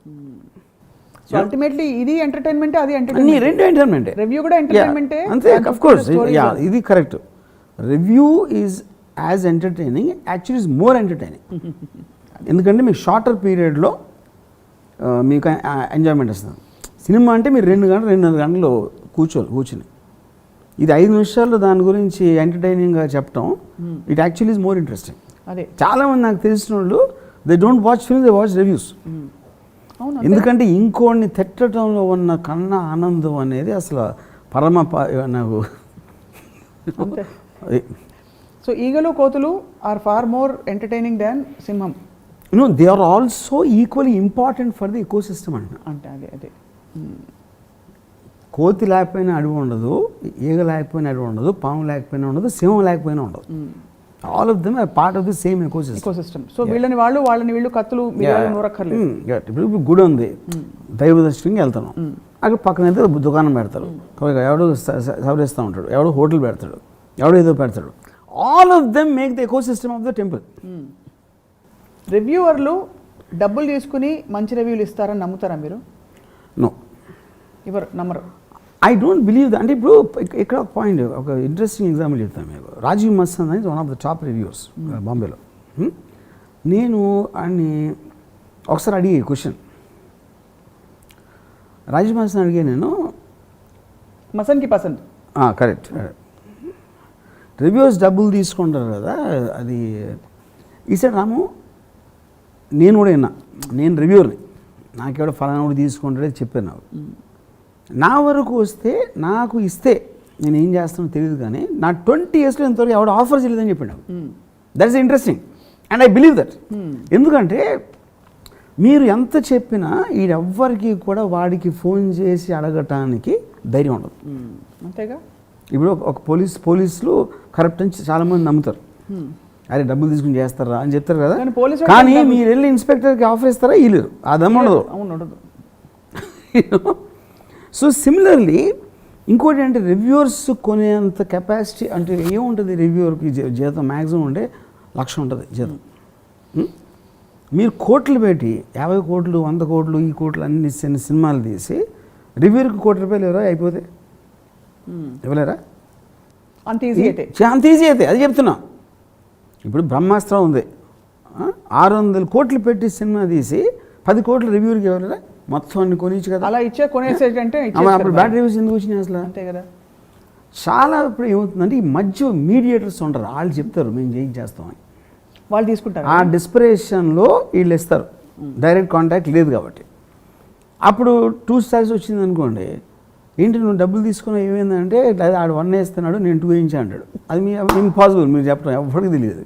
Speaker 1: సో అల్టిమేట్లీ ఇది ఎంటర్టైన్మెంట్, అది
Speaker 2: అన్ని 2 ఎంటర్టైన్మెంటే.
Speaker 1: రివ్యూ కూడా ఎంటర్టైన్మెంటే
Speaker 2: అంతే. ఆఫ్ కోర్స్ ఇది correct. Review is as entertaining actually is more entertaining. ఎందుకంటే మీకు షార్టర్ పీరియడ్లో మీకు ఎంజాయ్మెంట్ వస్తుంది. సినిమా అంటే మీరు 2 గంటలు కూర్చుని ఇది 5 నిమిషాల్లో దాని గురించి ఎంటర్టైనింగ్గా చెప్పడం it actually is more interesting.
Speaker 1: అదే
Speaker 2: చాలామంది నాకు తెలిసిన వాళ్ళు they don't watch film, they watch reviews. ఎందుకంటే ఇంకోడిని తిట్టడంలో ఉన్న కన్నా ఆనందం అనేది అసలు నాకు
Speaker 1: సో ఈగలు కోతులు are far more entertaining than సింహం.
Speaker 2: They are also equally important for the ecosystem
Speaker 1: అంటే అదే
Speaker 2: కోతి లేకపోయినా అడవి ఉండదు, ఈగ లేకపోయినా అడవి ఉండదు, పాము లేకపోయినా ఉండదు, సింహం లేకపోయినా ఉండదు. All of them are part of the same ecosystem.
Speaker 1: So వాళ్ళని వీళ్ళు కత్తులు నూరక్కర్లేదు.
Speaker 2: ఇప్పుడు గుడి ఉంది, దైవ దర్శనంకి వెళ్తున్నాం, అక్కడ పక్కన అయితే దుకాణం పెడతారు, ఎవడో సవరిస్తూ ఉంటాడు, ఎవడో హోటల్ పెడతాడు, ఎవడో ఏదో పెడతాడు. All of them make the ecosystem of the temple.
Speaker 1: రివ్యూవర్లు డబ్బులు తీసుకుని మంచి రివ్యూలు ఇస్తారని నమ్ముతారా మీరు?
Speaker 2: నో,
Speaker 1: ఎవరు నమ్మరు.
Speaker 2: I don't believe that. అంటే ఇప్పుడు ఇక్కడ ఒక పాయింట్, ఒక ఇంట్రెస్టింగ్ ఎగ్జాంపుల్ చెప్తాను మీకు. రాజీవ్ మస్తాన్ అనేది one of the top reviews బాంబేలో. నేను ఆయన్ని ఒకసారి అడిగే క్వశ్చన్, రాజీవ్ మస్తాన్ అడిగే నేను,
Speaker 1: మసన్కి పసంద్
Speaker 2: కరెక్ట్, రివ్యూస్ డబ్బులు తీసుకుంటారు కదా అది. ఈసారి రాము, నేను కూడా విన్నా, నేను రివ్యూర్ని, నాకెవడో ఫలానా కూడా తీసుకుంటాడే చెప్పాను. నా వరకు వస్తే నాకు ఇస్తే నేను ఏం చేస్తానో తెలియదు, కానీ నా 20 yearsలో ఇంతవరకు ఎవడో ఆఫర్ చేయలేదని చెప్పాడు. That is interesting and I believe that. ఎందుకంటే మీరు ఎంత చెప్పినా ఈడెవ్వరికి కూడా వాడికి ఫోన్ చేసి అడగటానికి ధైర్యం ఉండదు.
Speaker 1: అంతేగా.
Speaker 2: ఇప్పుడు ఒక పోలీసులు కరప్ట్ అని చాలామంది నమ్ముతారు, అరే డబ్బులు తీసుకుని చేస్తారా అని చెప్తారు కదా. కానీ మీరు వెళ్ళి ఇన్స్పెక్టర్కి ఆఫర్ ఇస్తారా? వీళ్ళు అదేమో ఉండదు. సో సిమిలర్లీ ఇంకోటి అంటే రివ్యూవర్స్ కొనేంత కెపాసిటీ అంటే ఏముంటుంది రివ్యూవర్కి జీతం మ్యాక్సిమం ఉంటే 1,00,000 ఉంటుంది జీతం. మీరు కోట్లు పెట్టి 50 కోట్లు 100 కోట్లు ఈ కోట్లు అన్ని సినిమాలు తీసి రివ్యూర్కి ₹1,00,000 ఎవరో అయిపోతే ఇవ్వలేరా?
Speaker 1: అంత ఈజీ
Speaker 2: అయితే అది చెప్తున్నా. ఇప్పుడు బ్రహ్మాస్త్రం ఉంది, 600 కోట్లు పెట్టి సినిమా తీసి 10 కోట్లు రివ్యూర్కి ఇవ్వలేరా? మొత్తం అన్ని కొనిచ్చు కదా.
Speaker 1: అలా కొనేసేటంటే
Speaker 2: అప్పుడు బ్యాడ్ రివ్యూస్ ఎందుకు వచ్చినాయి అసలు?
Speaker 1: అంతే కదా.
Speaker 2: చాలా ఇప్పుడు ఏమవుతుందంటే ఈ మధ్య మీడియేటర్స్ ఉంటారు, వాళ్ళు చెప్తారు మేము చేస్తామని,
Speaker 1: వాళ్ళు తీసుకుంటారు. ఆ
Speaker 2: డిస్పరేషన్లో వీళ్ళు ఇస్తారు, డైరెక్ట్ కాంటాక్ట్ లేదు కాబట్టి. అప్పుడు 2 stars వచ్చింది అనుకోండి, ఏంటి నువ్వు డబ్బులు తీసుకుని ఏమైందంటే ఆడు 1 వేస్తున్నాడు నేను 2 వేయించా అంటాడు. అది మీ ఇంపాసిబుల్, మీరు చెప్పడం ఎవరికి తెలియదు.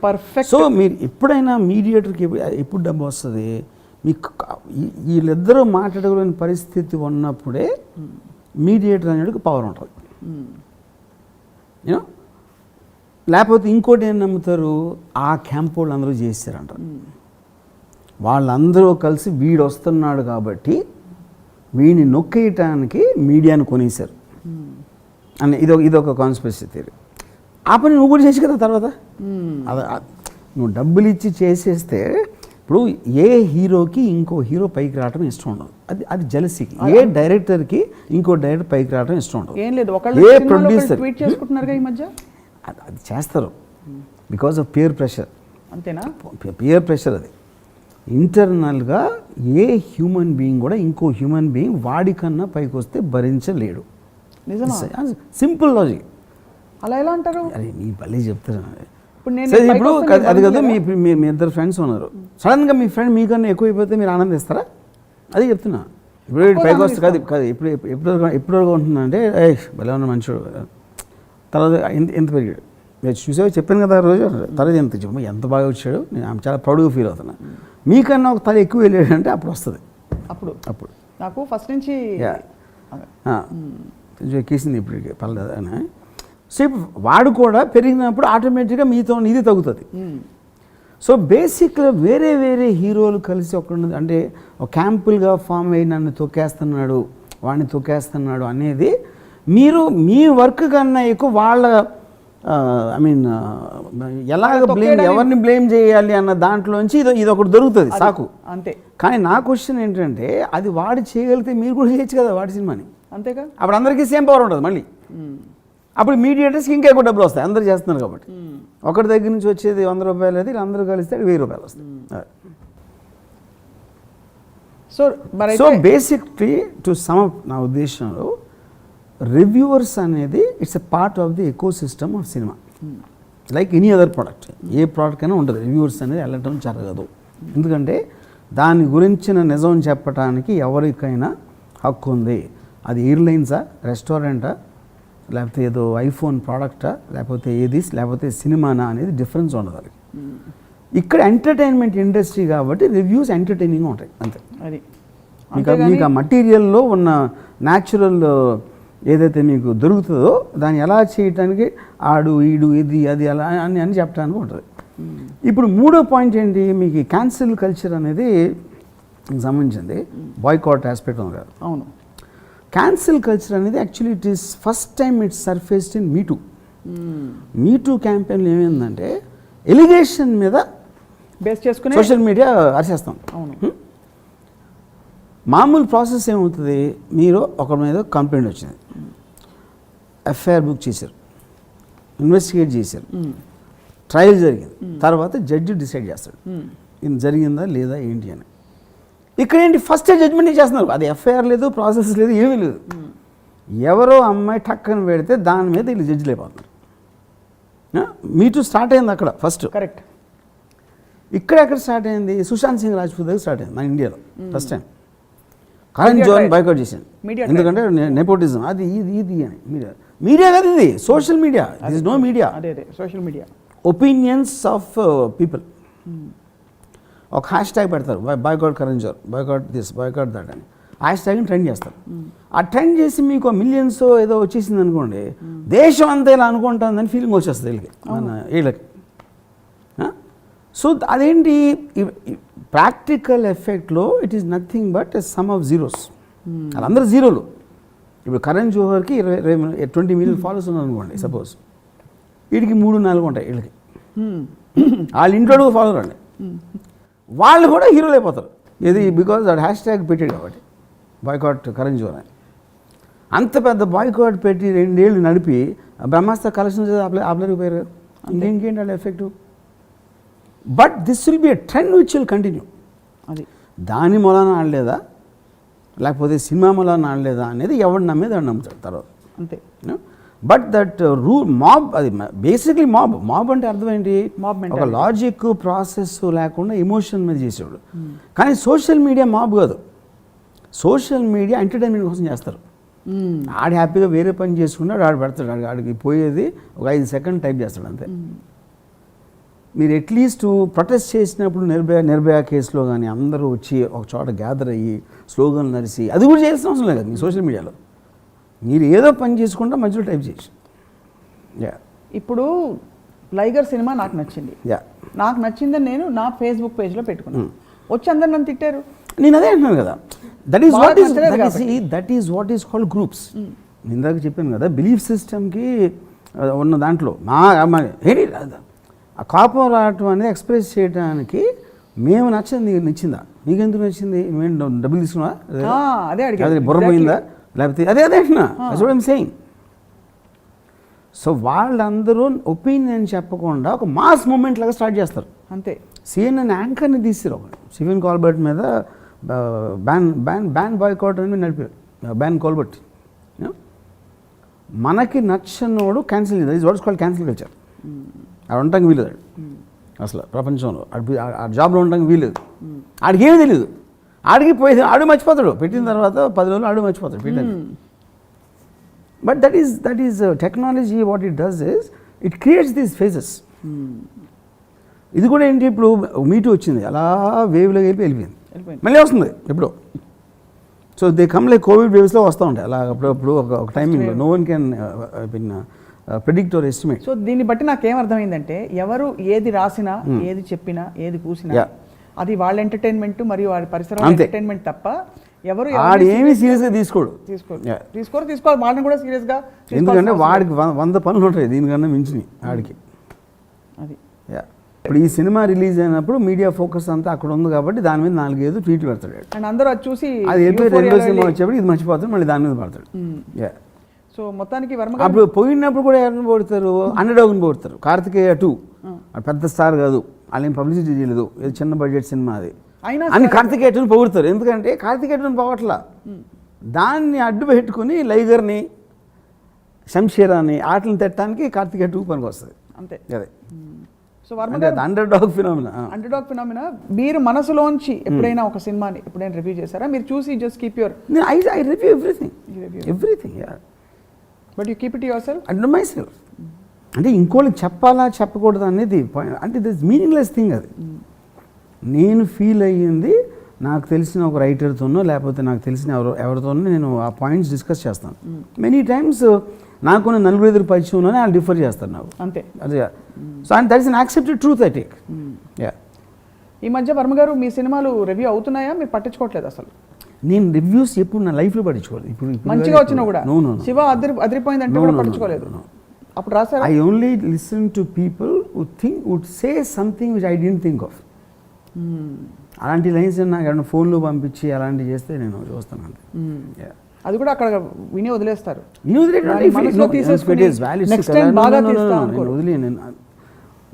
Speaker 1: పర్ఫెక్ట్.
Speaker 2: సో మీరు ఎప్పుడైనా మీడియేటర్కి ఎప్పుడు డబ్బు వస్తుంది, మీకు వీళ్ళిద్దరూ మాట్లాడగలిగిన పరిస్థితి ఉన్నప్పుడే మీడియేటర్ అనేటికి పవర్ ఉంటుంది. యూనో, లేకపోతే ఇంకోటి ఏం నమ్ముతారు, ఆ క్యాంప్ వాళ్ళు అందరూ చేస్తారంటారు. వాళ్ళందరూ కలిసి వీడు వస్తున్నాడు కాబట్టి వీడిని నొక్కేయటానికి మీడియాను కొనేశారు అని ఇదొక కాన్స్పిరసీ థియరీ. ఆ పని నువ్వు కూడా చేసి కదా తర్వాత. నువ్వు డబ్బులు ఇచ్చి చేసేస్తే ఇప్పుడు ఏ హీరోకి ఇంకో హీరో పైకి రావడం ఇష్టం ఉండదు, అది జెలసీకి. ఏ డైరెక్టర్కి ఇంకో డైరెక్టర్ పైకి రావడం ఇష్టం ఉండదు. ఏ ప్రొడ్యూసర్ అది చేస్తారు బికాజ్ ఆఫ్ పియర్ ప్రెషర్.
Speaker 1: అంతేనా?
Speaker 2: పియర్ ప్రెషర్ అది. ఇంటర్నల్గా ఏ హ్యూమన్ బీయింగ్ కూడా ఇంకో హ్యూమన్ బీయింగ్ వాడికన్నా పైకి వస్తే భరించలేడు. Simple logic.
Speaker 1: అలా ఎలా అంటారు?
Speaker 2: అరే మీ భలే చెప్తారు. ఇప్పుడు అది కదా, మీ ఇద్దరు ఫ్రెండ్స్ ఉన్నారు, సడన్గా మీ ఫ్రెండ్ మీకన్నా ఎక్కువైపోతే మీరు ఆనందిస్తారా? అది చెప్తున్నా. ఇప్పుడు పైకి వస్తే కాదు ఎప్పుడు ఉంటున్నా అంటే భలే ఉన్న మంచోడు, తర్వాత ఎంత పెరిగాడు మీరు చూసావు చెప్పాను కదా రోజు, తర్వాత ఎంత బాగా వచ్చాడు, నేను చాలా ప్రౌడ్గా ఫీల్ అవుతున్నా. మీకన్నా ఒక తల ఎక్కువ వెళ్ళాడు అంటే అప్పుడు వస్తుంది. అప్పుడు
Speaker 1: నాకు ఫస్ట్ నుంచి
Speaker 2: ఎక్కేసింది ఇప్పుడు పర్లేదు అని. సో ఇప్పుడు వాడు కూడా పెరిగినప్పుడు ఆటోమేటిక్గా మీతో ఇది తగ్గుతుంది. సో బేసిక్గా వేరే హీరోలు కలిసి అంటే ఒక క్యాంపుల్గా ఫామ్ అయ్యి నన్ను తొక్కేస్తున్నాడు వాడిని తొక్కేస్తున్నాడు అనేది మీరు మీ వర్క్ కన్నా ఎక్కువ వాళ్ళ ఎలాగ ఎవరిని బ్లేమ్ చేయాలి అన్న దాంట్లోంచి ఇది ఒకటి దొరుకుతుంది సాకు
Speaker 1: అంతే.
Speaker 2: కానీ నా క్వశ్చన్ ఏంటంటే అది వాడు చేయగలిగితే మీరు కూడా చేయొచ్చు కదా వాడి సినిమాని.
Speaker 1: అంతేగా.
Speaker 2: అప్పుడు అందరికీ సేమ్ పవర్ ఉంటుంది మళ్ళీ. అప్పుడు మీడియేటర్స్కి ఇంకా ఎక్కువ డబ్బులు వస్తాయి, అందరూ చేస్తున్నారు కాబట్టి. ఒకటి దగ్గర నుంచి వచ్చేది 100 రూపాయలు, అది అందరూ కలిస్తే 1000 రూపాయలు వస్తాయి. So basically to sum up నా ఉద్దేశంలో రివ్యూవర్స్ అనేది it's a part of the ecosystem of cinema, like any other product. A product అయినా ఉంటుంది, రివ్యూవర్స్ అనేది వెళ్ళటం జరగదు. ఎందుకంటే దాని గురించిన నిజం చెప్పడానికి ఎవరికైనా హక్కు ఉంది. అది ఎయిర్లైన్సా, రెస్టారెంటా, లేకపోతే ఏదో ఐఫోన్ ప్రోడక్టా, లేకపోతే ఏది, లేకపోతే సినిమానా అనేది డిఫరెన్స్ ఉండదు అది. ఇక్కడ ఎంటర్టైన్మెంట్ ఇండస్ట్రీ కాబట్టి రివ్యూస్ ఎంటర్టైనింగ్గా ఉంటాయి అంతే. అది మీకు ఆ మటీరియల్లో ఉన్న న్యాచురల్ ఏదైతే మీకు దొరుకుతుందో దాన్ని ఎలా చేయటానికి ఆడు ఈడు ఇది అది అలా అని చెప్పడానికి ఉంటుంది. ఇప్పుడు మూడో పాయింట్ ఏంటి, మీకు క్యాన్సిల్ కల్చర్ అనేది సంబంధించింది, బాయ్కాట్ ఆస్పెక్ట్ ఉంది కదా.
Speaker 1: అవును,
Speaker 2: క్యాన్సిల్ కల్చర్ అనేది actually it is first time it's surfaced in MeToo. MeToo క్యాంపెయిన్లో ఏమైందంటే ఎలిగేషన్ మీద
Speaker 1: బేస్ చేసుకుని
Speaker 2: సోషల్ మీడియా అరిచేస్తాం.
Speaker 1: అవును,
Speaker 2: మామూలు ప్రాసెస్ ఏమవుతుంది, మీరు ఒకరి మీద కంప్లైంట్ వచ్చింది, ఎఫ్ఐఆర్ బుక్ చేశారు, ఇన్వెస్టిగేట్ చేశారు, ట్రయల్ జరిగింది, తర్వాత జడ్జి డిసైడ్ చేస్తాడు ఇది జరిగిందా లేదా ఏంటి అని. ఇక్కడ ఏంటి, ఫస్ట్ జడ్జ్మెంట్ చేస్తున్నారు, అది ఎఫ్ఐఆర్ లేదు, ప్రాసెస్ లేదు, ఏమీ లేదు. ఎవరో అమ్మాయి టక్కన పెడితే దాని మీద వీళ్ళు జడ్జిలు అయిపోతున్నారు. మీటూ స్టార్ట్ అయింది అక్కడ ఫస్ట్.
Speaker 1: కరెక్ట్.
Speaker 2: ఇక్కడ ఎక్కడ స్టార్ట్ అయింది, సుశాంత్ సింగ్ రాజ్పూత్ దగ్గర స్టార్ట్ అయింది మన ఇండియాలో first time. Karan Johar boycott చేశాను, ఎందుకంటే నెపోటిజం అది ఇది ఇది అని. మీడియా కాదు ఇది, social media. This is no media,
Speaker 1: social media.
Speaker 2: Opinions of people. ఒక హ్యాష్ ట్యాగ్ పెడతారు, boycott Karan Johar, boycott this, boycott that అని. హ్యాష్ ట్యాగ్ని ట్రెండ్ చేస్తారు. ఆ ట్రెండ్ చేసి మీకు మిలియన్స్ ఏదో వచ్చేసింది అనుకోండి, దేశం అంతా ఇలా అనుకుంటుందని ఫీలింగ్ వచ్చేస్తుంది వీళ్ళకి, మన వీళ్ళకి. సో అదేంటి, ప్రాక్టికల్ ఎఫెక్ట్లో it is nothing but sum of zeros. వాళ్ళందరూ జీరోలు. ఇప్పుడు కరణ్ జోహర్కి 20 మిలియన్ ఫాలోవర్స్ ఉన్నారు అనుకోండి సపోజ్, వీడికి 3-4 ఉంటాయి వీళ్ళకి. వాళ్ళ ఇంట్లో ఫాలోవర్ అండి, వాళ్ళు కూడా హీరోలు అయిపోతారు. ఇది బికాజ్ వాడు హ్యాష్ ట్యాగ్ పెట్టాడు కాబట్టి, బాయ్కాట్ కరణ్ జోహర్ అని. అంత పెద్ద బాయ్కాట్ పెట్టి 2 ఏళ్ళు నడిపి బ్రహ్మాస్త్ర కలెక్షన్ ఆపలేకపోయారు కదా, ఇంకేంటి వాళ్ళ effect. But this will be a trend which will continue. అది దాని మూలాన ఆడలేదా లేకపోతే సినిమా మూలాన ఆడలేదా అనేది ఎవడు నమ్మేది ఎవడు నమ్ముతాడు తర్వాత
Speaker 1: అంతే.
Speaker 2: బట్ దట్ రూల్ మాబ్, అది బేసిక్లీ మాబ్ అంటే అర్థం ఏంటి, ఒక లాజిక్ ప్రాసెస్ లేకుండా ఎమోషన్ మీద చేసేవాడు. కానీ సోషల్ మీడియా మాబ్ కాదు, సోషల్ మీడియా ఎంటర్టైన్మెంట్ కోసం చేస్తారు. ఆడు హ్యాపీగా వేరే పని చేసుకున్నాడు, ఆడు పెడతాడు, ఆడికి పోయేది ఒక 5 సెకండ్ టైప్ చేస్తాడు అంతే. మీరు అట్లీస్ట్ ప్రొటెస్ట్ చేసినప్పుడు నిర్భయ కేసులో కానీ అందరూ వచ్చి ఒక చోట గ్యాదర్ అయ్యి స్లోగన్లు నరిసి, అది కూడా చేయాల్సిన అవసరం లేదు కదా మీ సోషల్ మీడియాలో. మీరు ఏదో పని చేసుకుంటా మధ్యలో టైప్ చేసి.
Speaker 1: ఇప్పుడు లైగర్ సినిమా నాకు నచ్చింది, నాకు నచ్చిందని నేను నా ఫేస్బుక్ పేజ్లో పెట్టుకున్నాను, వచ్చి అందరు నన్ను తిట్టారు.
Speaker 2: నేను అదే అంటున్నాను కదా, that is what is called groups. ఇందాక చెప్పాను కదా, బిలీఫ్ సిస్టమ్కి ఉన్న దాంట్లో ఏంటి ఆ కోపం రావటం అనేది ఎక్స్ప్రెస్ చేయడానికి మేము నచ్చింది, నీకు నచ్చిందా, నీకెందుకు నచ్చింది, నువ్వేం డబ్బులు తీసుకున్నా, అదే బుర్ర పోయిందా, లేకపోతే అదే అంటున్నా, ఐమ్ సేయింగ్. సో వాళ్ళందరూ ఒపీనియన్ చెప్పకుండా ఒక మాస్ మూమెంట్ లాగా స్టార్ట్ చేస్తారు అంతే. CNN యాంకర్ని తీసారు, ఒక స్టీఫెన్ కాల్బర్ట్ మీద బ్యాన్ బాయ్కాట్ అని నడిపారు, బ్యాన్ కాల్బర్ట్. మనకి నచ్చనోడు cancel, is what is called cancel culture. ఆడు ఉండటానికి వీలేదు అసలు ప్రపంచంలో, ఆ జాబ్లో ఉండటానికి వీలేదు. ఆడికి ఏమీ తెలియదు, ఆడికి పోయేది ఆడు మర్చిపోతాడు, పెట్టిన తర్వాత 10 రోజులు ఆడు మర్చిపోతాడు పెట్టాను. But that is technology. What it does is it creates these phases. ఇది కూడా ఏంటి, ఇప్పుడు మీటూ వచ్చింది, అలా వేవ్లో వెళ్ళిపోయింది, మళ్ళీ వస్తుంది ఎప్పుడో. So they come like Covid వేవ్స్లో వస్తూ ఉంటాయి అలా అప్పుడప్పుడు ఒక టైమింగ్లో. No one can predict or estimate.
Speaker 1: So దీన్ని బట్టి నాకేమర్థమైందంటే, ఎవరు ఏది రాసినా, ఏది చెప్పినా, ఏది కూసినా అది వాళ్ళ ఎంటర్టైన్మెంట్ మరియు వాడి పరిసరాల ఎంటర్టైన్మెంట్ తప్ప ఎవరు
Speaker 2: ఏమీ సీరియస్గా తీసుకోరు.
Speaker 1: వాళ్ళని కూడా సీరియస్గా,
Speaker 2: ఎందుకంటే వాడికి 100 పనులు ఉంటాయి దీనికన్నా మించినవి ఆడికి. అది ఇప్పుడు ఈ సినిమా రిలీజ్ అయినప్పుడు మీడియా ఫోకస్ అంతా అక్కడ ఉంది కాబట్టి దాని మీద 4-5 ట్వీట్లు పెడతాడు.
Speaker 1: అండ్ అందరూ అది చూసి
Speaker 2: అది వెళ్ళిపోయి 2వ సినిమా వచ్చేప్పుడు ఇది మర్చిపోతాడు, మళ్ళీ దాని మీద పడతాడు.
Speaker 1: సో సో మొత్తానికి వర్మ గారు
Speaker 2: అప్పుడు పోయినప్పుడు కూడా ఎవరిని పోడతారు, అండర్డాగ్ని పోడతారు. కార్తికేయ 2 పెద్ద స్టార్ కాదు, వాళ్ళేం పబ్లిసిటీ చేయలేదు, ఇది చిన్న బడ్జెట్ సినిమా అది
Speaker 1: అయినా
Speaker 2: అని కార్తికేయ 2ని పొగుడతారు. ఎందుకంటే కార్తికేయ 2ని పోవట్లా, దాన్ని అడ్డు పెట్టుకుని లైగర్ని, శంషీరాని ఆటలను తిట్టడానికి కార్తికేయ 2 పనికి వస్తుంది.
Speaker 1: అంతే.
Speaker 2: అదే
Speaker 1: సో వర్మ
Speaker 2: అంటే
Speaker 1: గారు
Speaker 2: అండర్డాగ్ ఫినామినా.
Speaker 1: అండర్డాగ్ ఫినామినా మీరు మనసులోంచి ఎప్పుడైనా ఒక సినిమాని ఎప్పుడైనా రివ్యూ చేశారా? మీరు చూసి just keep your
Speaker 2: I review everything
Speaker 1: but you keep it your self
Speaker 2: under my self. అంటే ఇంకోళ్ళకి చెప్పాలా చెప్పకూడదు అనేది అంటే దిస్ మీనింగ్లెస్ థింగ్ అది. నేను ఫీల్ అయ్యింది నాకు తెలిసిన ఒక రైటర్తోనో లేకపోతే నాకు తెలిసిన ఎవరితోనో నేను ఆ పాయింట్స్ డిస్కస్ చేస్తాను. మెనీ టైమ్స్ నాకు కొన్ని 4 పరిచయంలోనే వాళ్ళు డిఫర్ చేస్తారు నాకు.
Speaker 1: అంతే.
Speaker 2: అదే so and that is an accepted truth I take.
Speaker 1: ఈ మధ్య వర్మ గారు మీ సినిమాలు రివ్యూ అవుతున్నాయా? మీరు పట్టించుకోవట్లేదు అసలు?
Speaker 2: నేను రివ్యూస్ ఎప్పుడు నా లైఫ్లో పట్టించుకోలేదు. ఇప్పుడు
Speaker 1: మంచిగా వచ్చినా కూడా శివ అదిరిపోయిందంటే కూడా పట్టించుకోలేదు. అప్పుడు రాశారు.
Speaker 2: I only listen to people would say something which I don't think of. అలాంటి లైన్స్ నాకు ఏమైనా ఫోన్లో పంపించి అలాంటివి చేస్తే నేను చూస్తాను అంతే.
Speaker 1: అది కూడా అక్కడ విని వదిలేస్తారు.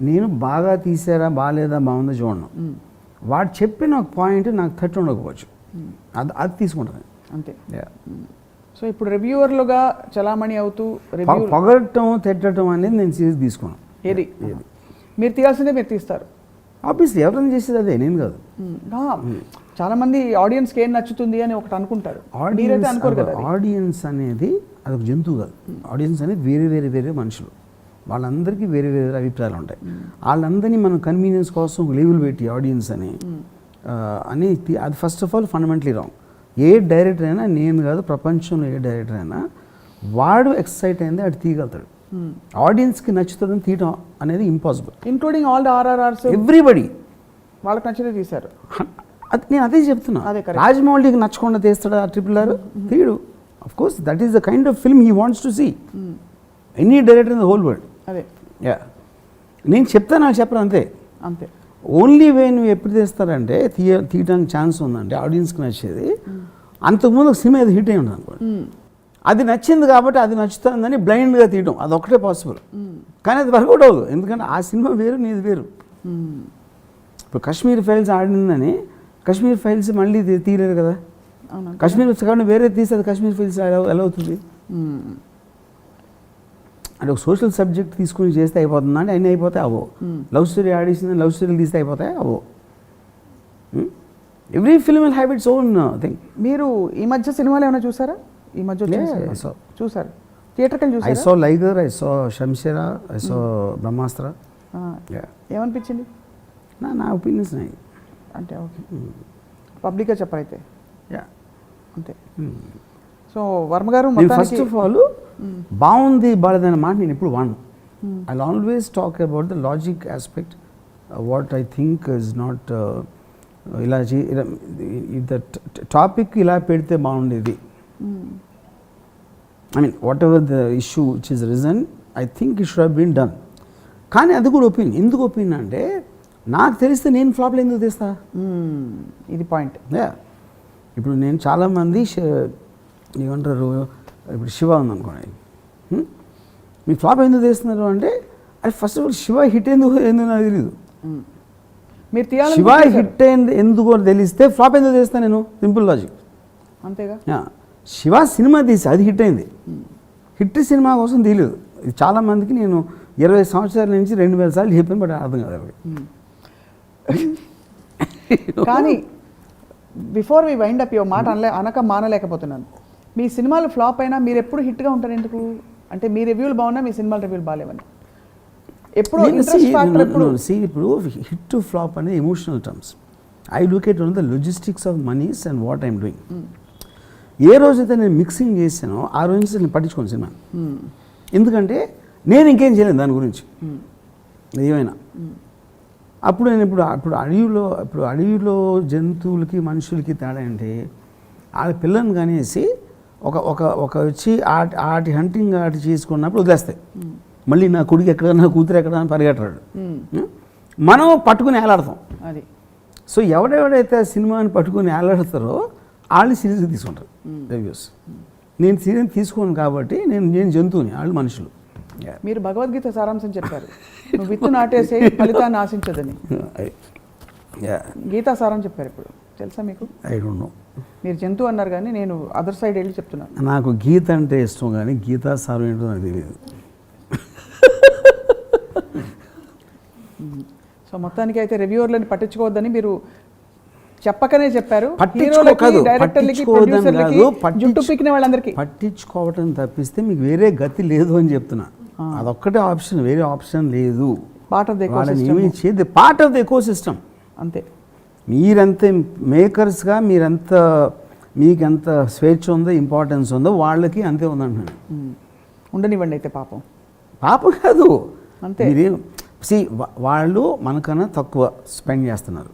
Speaker 2: నేను బాగా తీసారా బాగాలేదా బాగుందో చూడను. వాడు చెప్పిన ఒక పాయింట్ నాకు తట్టు ఉండకపోవచ్చు, అది తీసుకుంటాను
Speaker 1: అంతే. సో ఇప్పుడు రివ్యూవర్లుగా చలామణి అవుతూ
Speaker 2: పొగడటం తిట్టడం అనేది నేను సీరియస్ తీసుకోను.
Speaker 1: ఏది మీరు తీయాల్సిందే మీరు తీస్తారు.
Speaker 2: ఆబ్వియస్లీ ఎవరైనా చేసేది అదే, నేను కాదు.
Speaker 1: చాలా మంది ఆడియన్స్కి ఏం నచ్చుతుంది అని ఒకటి అనుకుంటారు.
Speaker 2: ఆడియన్స్ అనేది అదొక జంతువు కాదు. ఆడియన్స్ అనేది వేరే వేరే వేరే మనుషులు, వాళ్ళందరికీ వేరే వేరే అభిప్రాయాలు ఉంటాయి. వాళ్ళందరినీ మనం కన్వీనియన్స్ కోసం లేబుల్ పెట్టి ఆడియన్స్ అని అది first of all fundamentally wrong. A director అయినా, నేను కాదు ప్రపంచంలో ఏ డైరెక్టర్ అయినా, వాడు ఎక్సైట్ అయింది అటు తీయగలుగుతాడు. ఆడియన్స్కి నచ్చుతుందని తీయటం అనేది impossible.
Speaker 1: Including all the RRRs
Speaker 2: everybody
Speaker 1: వాళ్ళకి నచ్చితే తీశారు.
Speaker 2: నేను అదే చెప్తున్నా. రాజమౌళికి నచ్చకుండా తీస్తాడు ఆ RRR? తీయడు. Of course that is the kind of film he wants to see. Any director in the whole world.
Speaker 1: అదే
Speaker 2: నేను చెప్తాను, నాకు చెప్పను అంతే.
Speaker 1: అంతే.
Speaker 2: ఓన్లీ వే నువ్వు ఎప్పుడు తీస్తారంటే తీయడానికి ఛాన్స్ ఉందంటే ఆడియన్స్కి నచ్చేది. అంతకుముందు ఒక సినిమా హిట్ అయి ఉండదు అనుకోండి, అది నచ్చింది కాబట్టి అది నచ్చుతుందని బ్లైండ్గా తీయడం అదొక్కటే పాసిబుల్. కానీ అది వర్కౌట్ అవ్వదు, ఎందుకంటే ఆ సినిమా వేరు, నీది వేరు. ఇప్పుడు కాశ్మీర్ ఫైల్స్ ఆడిందని కాశ్మీర్ ఫైల్స్ మళ్ళీ తీయలేరు కదా. కాశ్మీర్ కాబట్టి వేరే తీస్తే అది కాశ్మీర్ ఫైల్స్ ఎలా అవుతుంది? అంటే ఒక సోషల్ సబ్జెక్ట్ తీసుకుని చేస్తే అయిపోతుందా అంటే అన్నీ అయిపోతాయి అవో. లవ్ స్టోరీ ఆడిషన్ లవ్ స్టోరీలు తీస్తే అయిపోతాయి అవో. Every film will have its own thing.
Speaker 1: మీరు ఈ మధ్య సినిమాలు ఏమైనా చూసారా? ఈ మధ్య చూసారు థియేటర్కి వెళ్ళి చూసారు?
Speaker 2: I saw Liger, I saw Shamshera, I saw Brahmastra.
Speaker 1: ఏమనిపించింది?
Speaker 2: నా ఒపీనియన్స్ నాయి
Speaker 1: అంటే ఓకే, పబ్లిక్గా చెప్పరైతే అంతే. సో వర్మ గారు
Speaker 2: ఫస్ట్ ఆఫ్ ఆల్ బాగుంది బాలేదనే మాట నేను ఎప్పుడు వాడను. I always talk about the logic aspect, what I think is not ఇలా టాపిక్ ఇలా పెడితే బాగుండేది. I mean whatever the issue which is reason I think it should have been done. కానీ అది కూడా ఒపీనియన్. ఎందుకు ఒపీనియన్ అంటే నాకు తెలిస్తే నేను ఫ్లాప్లో ఎందుకు తీస్తా?
Speaker 1: ఇది పాయింట్.
Speaker 2: ఇప్పుడు నేను చాలామంది ఏమంటారు, ఇప్పుడు శివ ఉందనుకోండి, మీ ఫ్లాప్ ఎందుకు తీస్తున్నారు అంటే అది first of all Shiva hit ఎందుకు నాకు తెలియదు.
Speaker 1: మీరు తీయాలి
Speaker 2: శివ హిట్ అయింది ఎందుకు తెలిస్తే ఫ్లాప్ ఎందుకు తీస్తాను నేను? సింపుల్ లాజిక్
Speaker 1: అంతేగా.
Speaker 2: శివ సినిమా తీసి అది హిట్ అయింది, హిట్ సినిమా కోసం తీయలేదు. ఇది చాలామందికి నేను 20 సంవత్సరాల నుంచి 2000 సార్లు చెప్పాను, బట్ అర్థం కాదు.
Speaker 1: కానీ before we wind up your మాట అనక మానలేకపోతున్నాను. మీ సినిమాలు ఫ్లాప్ అయినా మీరు ఎప్పుడు హిట్గా ఉంటారు ఎందుకు? అంటే మీ రివ్యూలు బాగున్నా మీ సినిమాల రివ్యూలు బాగాలేవని ఎప్పుడు
Speaker 2: ఇప్పుడు హిట్ టు ఫ్లాప్ అనేది emotional terms. I look at the logistics of monies and what I'm doing. ఏ రోజైతే నేను మిక్సింగ్ చేసానో ఆ రోజు నుంచి నేను పట్టించుకోను సినిమా. ఎందుకంటే నేను ఇంకేం చేయలేను దాని గురించి ఏమైనా. అప్పుడు నేను ఇప్పుడు అడవిలో జంతువులకి మనుషులకి తేడా అంటే వాళ్ళ పిల్లల్ని కనేసి ఒక వచ్చి ఆటి హంటింగ్ ఆటి చేసుకున్నప్పుడు వదిలేస్తాయి. మళ్ళీ నా కొడుకు ఎక్కడ, నా కూతురు ఎక్కడ అని పరిగెట్టాడు. మనం పట్టుకుని ఏలాడతాం.
Speaker 1: అది
Speaker 2: సో ఎవడెవడైతే సినిమాని పట్టుకుని ఏలాడతారో వాళ్ళు సీరియస్గా తీసుకుంటారు రివ్యూస్. నేను సీరియస్ తీసుకోను కాబట్టి నేను జంతువుని, వాళ్ళు మనుషులు.
Speaker 1: మీరు భగవద్గీత సారాంశం చెప్పారు, నువ్వు విత్తు నాటేసే ఫలితాన్ని ఆశించదని. గీతా సారం చెప్పారు. ఇప్పుడు తెలుసా మీకు?
Speaker 2: I don't know.
Speaker 1: మీరు జంతువు అన్నారు కానీ నేను అదర్ సైడ్ వెళ్ళి చెప్తున్నాను.
Speaker 2: నాకు గీత అంటే ఇష్టం కానీ గీతా సారం ఏంటో నాకు తెలియదు.
Speaker 1: సో మొత్తానికి అయితే రివ్యూవర్లని పట్టించుకోవద్దని మీరు చెప్పకనే చెప్పారు. జుట్టు పీకిన వాళ్ళందరికీ
Speaker 2: పట్టించుకోవటం తప్పిస్తే మీకు వేరే గతి లేదు అని చెప్తున్నా. అదొక్కటే ఆప్షన్, వేరే ఆప్షన్ లేదు.
Speaker 1: పార్ట్ ఆఫ్ ద
Speaker 2: ఎకోసిస్టమ్
Speaker 1: అంతే.
Speaker 2: మీరెంత మేకర్స్గా మీకెంత స్వేచ్ఛ ఉందో, ఇంపార్టెన్స్ ఉందో వాళ్ళకి అంతే ఉందంటున్నాను.
Speaker 1: ఉండనివ్వండి అయితే. పాపం
Speaker 2: కాదు
Speaker 1: అంతే.
Speaker 2: వాళ్ళు మనకన్నా తక్కువ స్పెండ్ చేస్తున్నారు.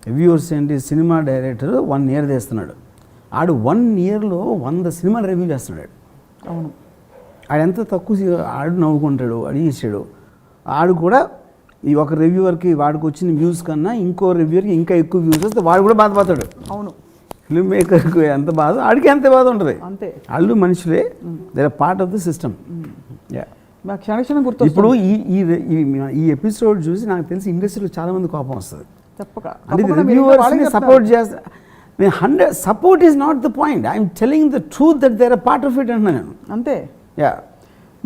Speaker 2: రివ్యూవర్స్ ఏంటి, సినిమా డైరెక్టర్ 1 year చేస్తున్నాడు, ఆడు 1 yearలో 100 సినిమాలు రివ్యూ చేస్తున్నాడు.
Speaker 1: అవును.
Speaker 2: ఆడు ఎంత తక్కువ, ఆడు నవ్వుకుంటాడు, అడిగేసాడు. ఆడు కూడా ఈ ఒక రివ్యూవర్కి వాడికి వచ్చిన వ్యూస్ కన్నా ఇంకో రివ్యూవర్కి ఇంకా ఎక్కువ వ్యూస్ వస్తే వాడు కూడా బాధపడతాడు.
Speaker 1: అవును.
Speaker 2: ఫిల్మ్ మేకర్కి ఎంత బాధ, ఆడికి అంతే బాధ ఉంటుంది.
Speaker 1: అంతే.
Speaker 2: వాళ్ళు మనుషులే, they are part of the system.
Speaker 1: క్షణక్షణం గుర్తు.
Speaker 2: ఇప్పుడు ఈ ఎపిసోడ్ చూసి నాకు తెలిసి ఇండస్ట్రీలో చాలా మంది కోపం వస్తుంది. అంటే రివ్యూవర్స్ని సపోర్ట్ చేస్తా. నేను 100 support is not the point, I'm telling the truth that they are part of it అంటున్నాను నేను.
Speaker 1: అంతే.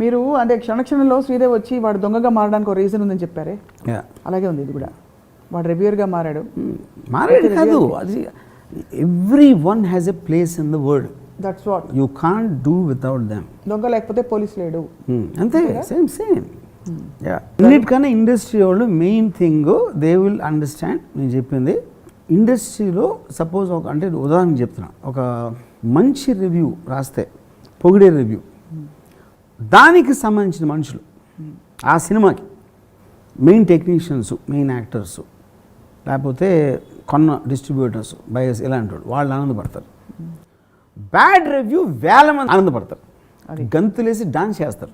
Speaker 1: మీరు అంటే క్షణక్షణంలో శ్రీదేవ్ వచ్చి వాడు దొంగగా మారడానికి ఒక రీజన్ ఉందని చెప్పారే, అలాగే ఉంది ఇది కూడా. వాడు రివ్యూవర్గా మారాడు
Speaker 2: కాదు, అది every one has a place in the world.
Speaker 1: That's what
Speaker 2: you can't do without them.
Speaker 1: దొంగ లేకపోతే పోలీస్ లేడు.
Speaker 2: అంతే, సేమ్. అన్నిటికన్నా ఇండస్ట్రీ వాళ్ళు main thing they will understand. నేను చెప్పింది ఇండస్ట్రీలో సపోజ్ అంటే ఉదాహరణ చెప్తున్నా, ఒక మంచి రివ్యూ రాస్తే, పొగిడే రివ్యూ, దానికి సంబంధించిన మనుషులు ఆ సినిమాకి మెయిన్ టెక్నీషియన్స్, మెయిన్ యాక్టర్స్, లేకపోతే కొన్న డిస్ట్రిబ్యూటర్స్, బయర్స్, ఇలాంటి వాళ్ళు ఆనందపడతారు. బ్యాడ్ రివ్యూ 1000 మంది ఆనందపడతారు, గంతులేసి డాన్స్ చేస్తారు.